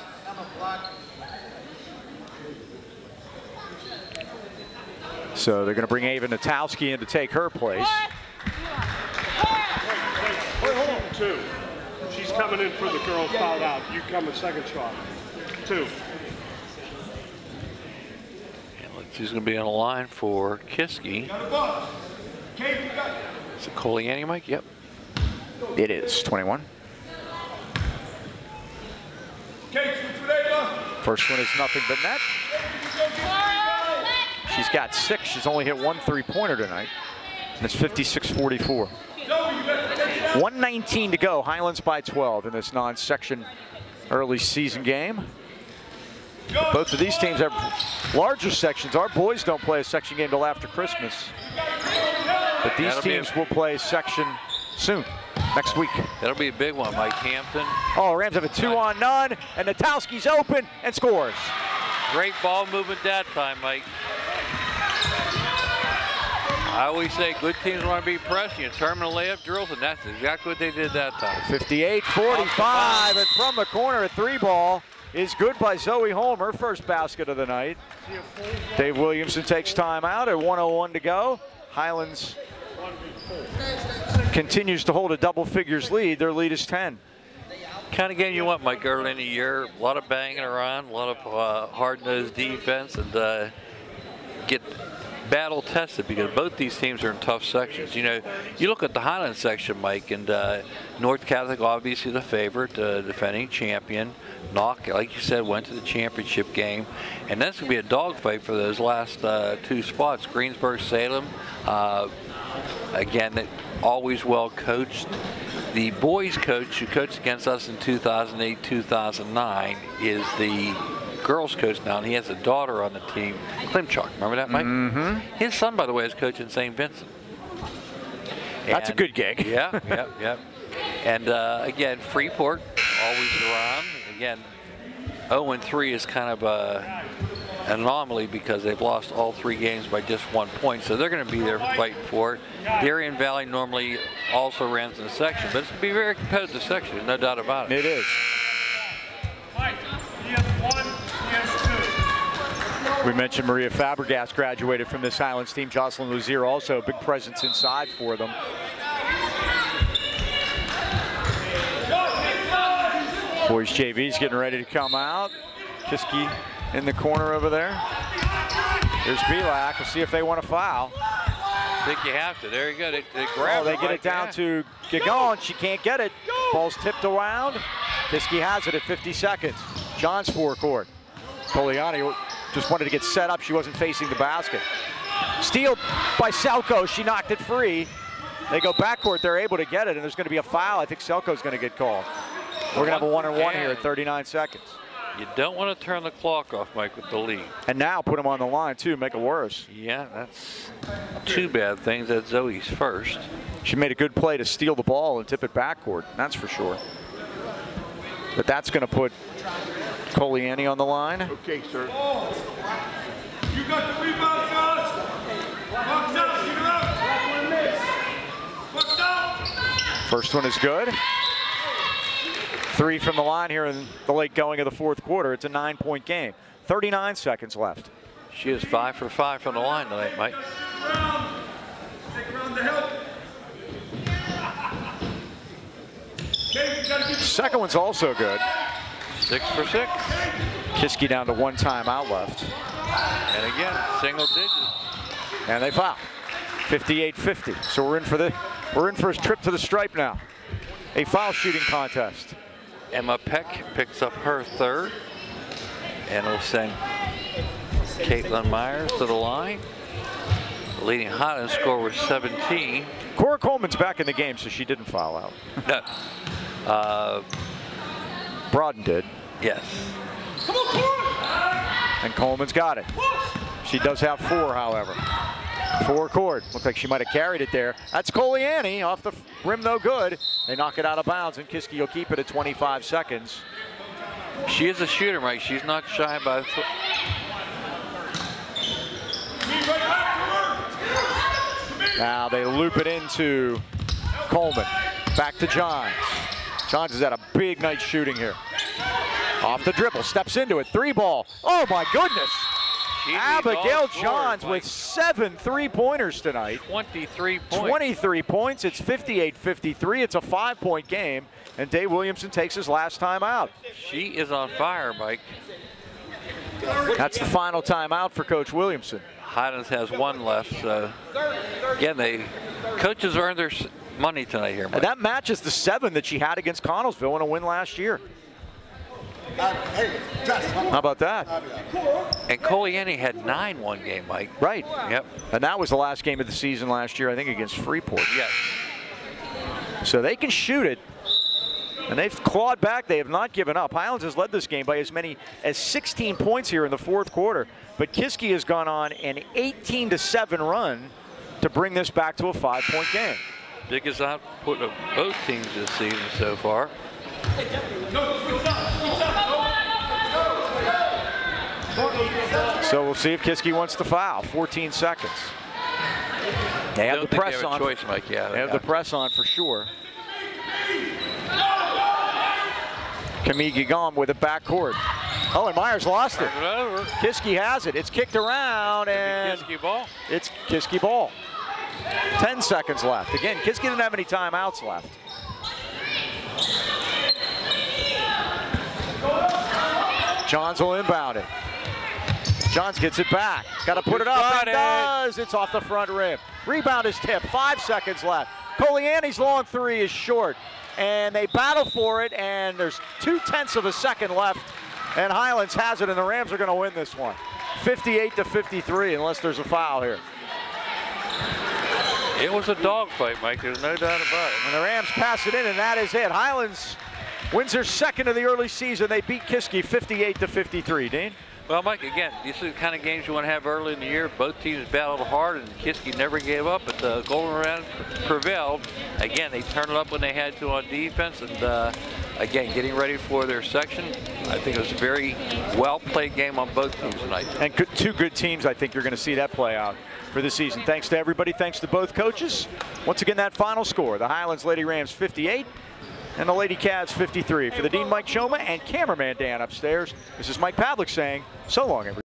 S1: So they're going to bring Ava Natowski in to take her place.
S5: Wait, hold on. 2. She's coming in for the girls fouled out. You come in second shot. 2.
S3: And let's see who's going to be on the line for Kiski. Is it Coliani, Mike? Yep.
S1: It is 21. First one is nothing but net. She's got 6. She's only hit 1 3-pointer tonight. And it's 56-44. 1:19 to go. Highlands by 12 in this non-section early season game. Both of these teams have larger sections. Our boys don't play a section game till after Christmas. But these teams will play section soon, next week.
S3: That'll be a big one, Mike. Hampton.
S1: Oh, Rams have a 2-on-none, and Natowski's open and scores.
S3: Great ball movement that time, Mike. I always say good teams want to be pressed. You terminal layup drills, and that's exactly what they did that time.
S1: 58-45, and from the corner, a 3-ball is good by Zoe Holm, her first basket of the night. Dave Williamson takes time out at 1:01 to go. Highlands continues to hold a double figures lead. Their lead is 10.
S3: Kind of game you want, Mike, early in the year. A lot of banging around, a lot of hard-nosed defense, and get battle tested because both these teams are in tough sections. You know, you look at the Highlands section, Mike, and North Catholic obviously the favorite, defending champion. Knock, like you said, went to the championship game, and that's going to be a dogfight for those last 2 spots. Greensburg-Salem, again, always well coached. The boys coach who coached against us in 2008-2009 is the girls coach now, and he has a daughter on the team, Klimchuk. Remember that, Mike? Mm-hmm. His son, by the way, is coaching St. Vincent.
S1: That's a good gig.
S3: Yeah. And again, Freeport always around. Again, 0-3 is kind of an anomaly because they've lost all 3 games by just 1 point, so they're going to be there fighting for it. Darien Valley normally also runs in the section, but it's going to be a very competitive section, no doubt about it.
S1: It is. We mentioned Maria Fabregas graduated from this Highlands team. Jocelyn Luzier also a big presence inside for them. Boys JV's getting ready to come out. Kiski in the corner over there. Here's Pavlik. We'll see if they want to foul.
S3: I think you have to. There you go. They grab
S1: they get it down to Gagon. She can't get it. Ball's tipped around. Kiski has it at 50 seconds. John's forecourt. Coliani just wanted to get set up. She wasn't facing the basket. Steal by Selko. She knocked it free. They go backcourt. They're able to get it, and there's going to be a foul. I think Selko's going to get called. We're going to have a 1-on-1 here at 39 seconds.
S3: You don't want to turn the clock off, Mike, with the lead.
S1: And now put him on the line, too, make it worse.
S3: Yeah, that's two bad things. That's Zoe's first.
S1: She made a good play to steal the ball and tip it backcourt, that's for sure. But that's going to put Coliani on the line.
S5: Okay, sir.
S6: You got the rebound, Josh. Box out, shoot it up. Box out.
S1: First one is good. 3 from the line here in the late going of the fourth quarter. It's a 9-point game. 39 seconds left.
S3: She is 5 for 5 from the line tonight, Mike.
S6: Take around the help.
S1: Second one's also good.
S3: 6 for 6.
S1: Kiski down to 1 timeout left.
S3: And again, single digits.
S1: And they foul. 58-50. So we're in for a trip to the stripe now. A foul shooting contest.
S3: Emma Peck picks up her third. And will send Caitlin Myers to the line. The leading Highlands score was 17.
S1: Cora Coleman's back in the game, so she didn't foul out. Broaden did.
S3: Yes.
S1: And Coleman's got it. She does have 4, however. 4 court. Looks like she might have carried it there. That's Coliani off the rim, no good. They knock it out of bounds, and Kiski will keep it at 25 seconds.
S3: She is a shooter, Mike. She's not shy by
S1: Now they loop it into Coleman. Back to Johns. Johns has had a big night shooting here. Off the dribble, steps into it, 3-ball. Oh my goodness! Abigail Johns with 7 3-pointers tonight.
S3: 23 points.
S1: 23 points. It's 58-53. It's a 5-point game, and Dave Williamson takes his last time out.
S3: She is on fire, Mike.
S1: That's the final timeout for Coach Williamson.
S3: Highlands has 1 left. So again, coaches earned their money tonight here, Mike.
S1: And that matches the 7 that she had against Connellsville in a win last year. How about that?
S3: And Coliani had 9 one game, Mike.
S1: Right.
S3: Yep.
S1: And that was the last game of the season last year, I think, against Freeport.
S3: Yes.
S1: So they can shoot it. And they've clawed back. They have not given up. Highlands has led this game by as many as 16 points here in the fourth quarter. But Kiski has gone on an 18-7 run to bring this back to a 5-point game.
S3: Biggest output of both teams this season so far.
S1: So we'll see if Kiski wants to foul. 14 seconds. They have the press on.
S3: Choice, Mike. Yeah,
S1: they have the press on for sure. Camille Gigom with it backcourt. Oh, and Myers lost it.
S3: Turn it over.
S1: Kiski has it. It's kicked around, and
S3: Kiski ball.
S1: It's Kiski ball. 10 seconds left. Again, Kiski didn't have any timeouts left. Johns will inbound it. Johns gets it back. Got to put it up. It does. It's off the front rim. Rebound is tipped. 5 seconds left. Coliani's long 3 is short. And they battle for it, and there's 0.2 of a second left. And Highlands has it, and the Rams are going to win this one. 58-53, unless there's a foul here.
S3: It was a dogfight, Mike. There's no doubt about it.
S1: And the Rams pass it in, and that is it. Highlands wins their second of the early season. They beat Kiski 58-53. Dean?
S3: Well, Mike, again, these are the kind of games you want to have early in the year. Both teams battled hard, and Kiski never gave up, but the Golden Rams prevailed. Again, they turned it up when they had to on defense, and again, getting ready for their section. I think it was a very well-played game on both teams tonight. And
S1: 2 good teams, I think you're going to see that play out for the season. Thanks to everybody. Thanks to both coaches. Once again, that final score, the Highlands Lady Rams 58 and the Lady Cavs 53. For the Dean, Mike Choma, and cameraman Dan upstairs, this is Mike Pavlik saying so long, everybody.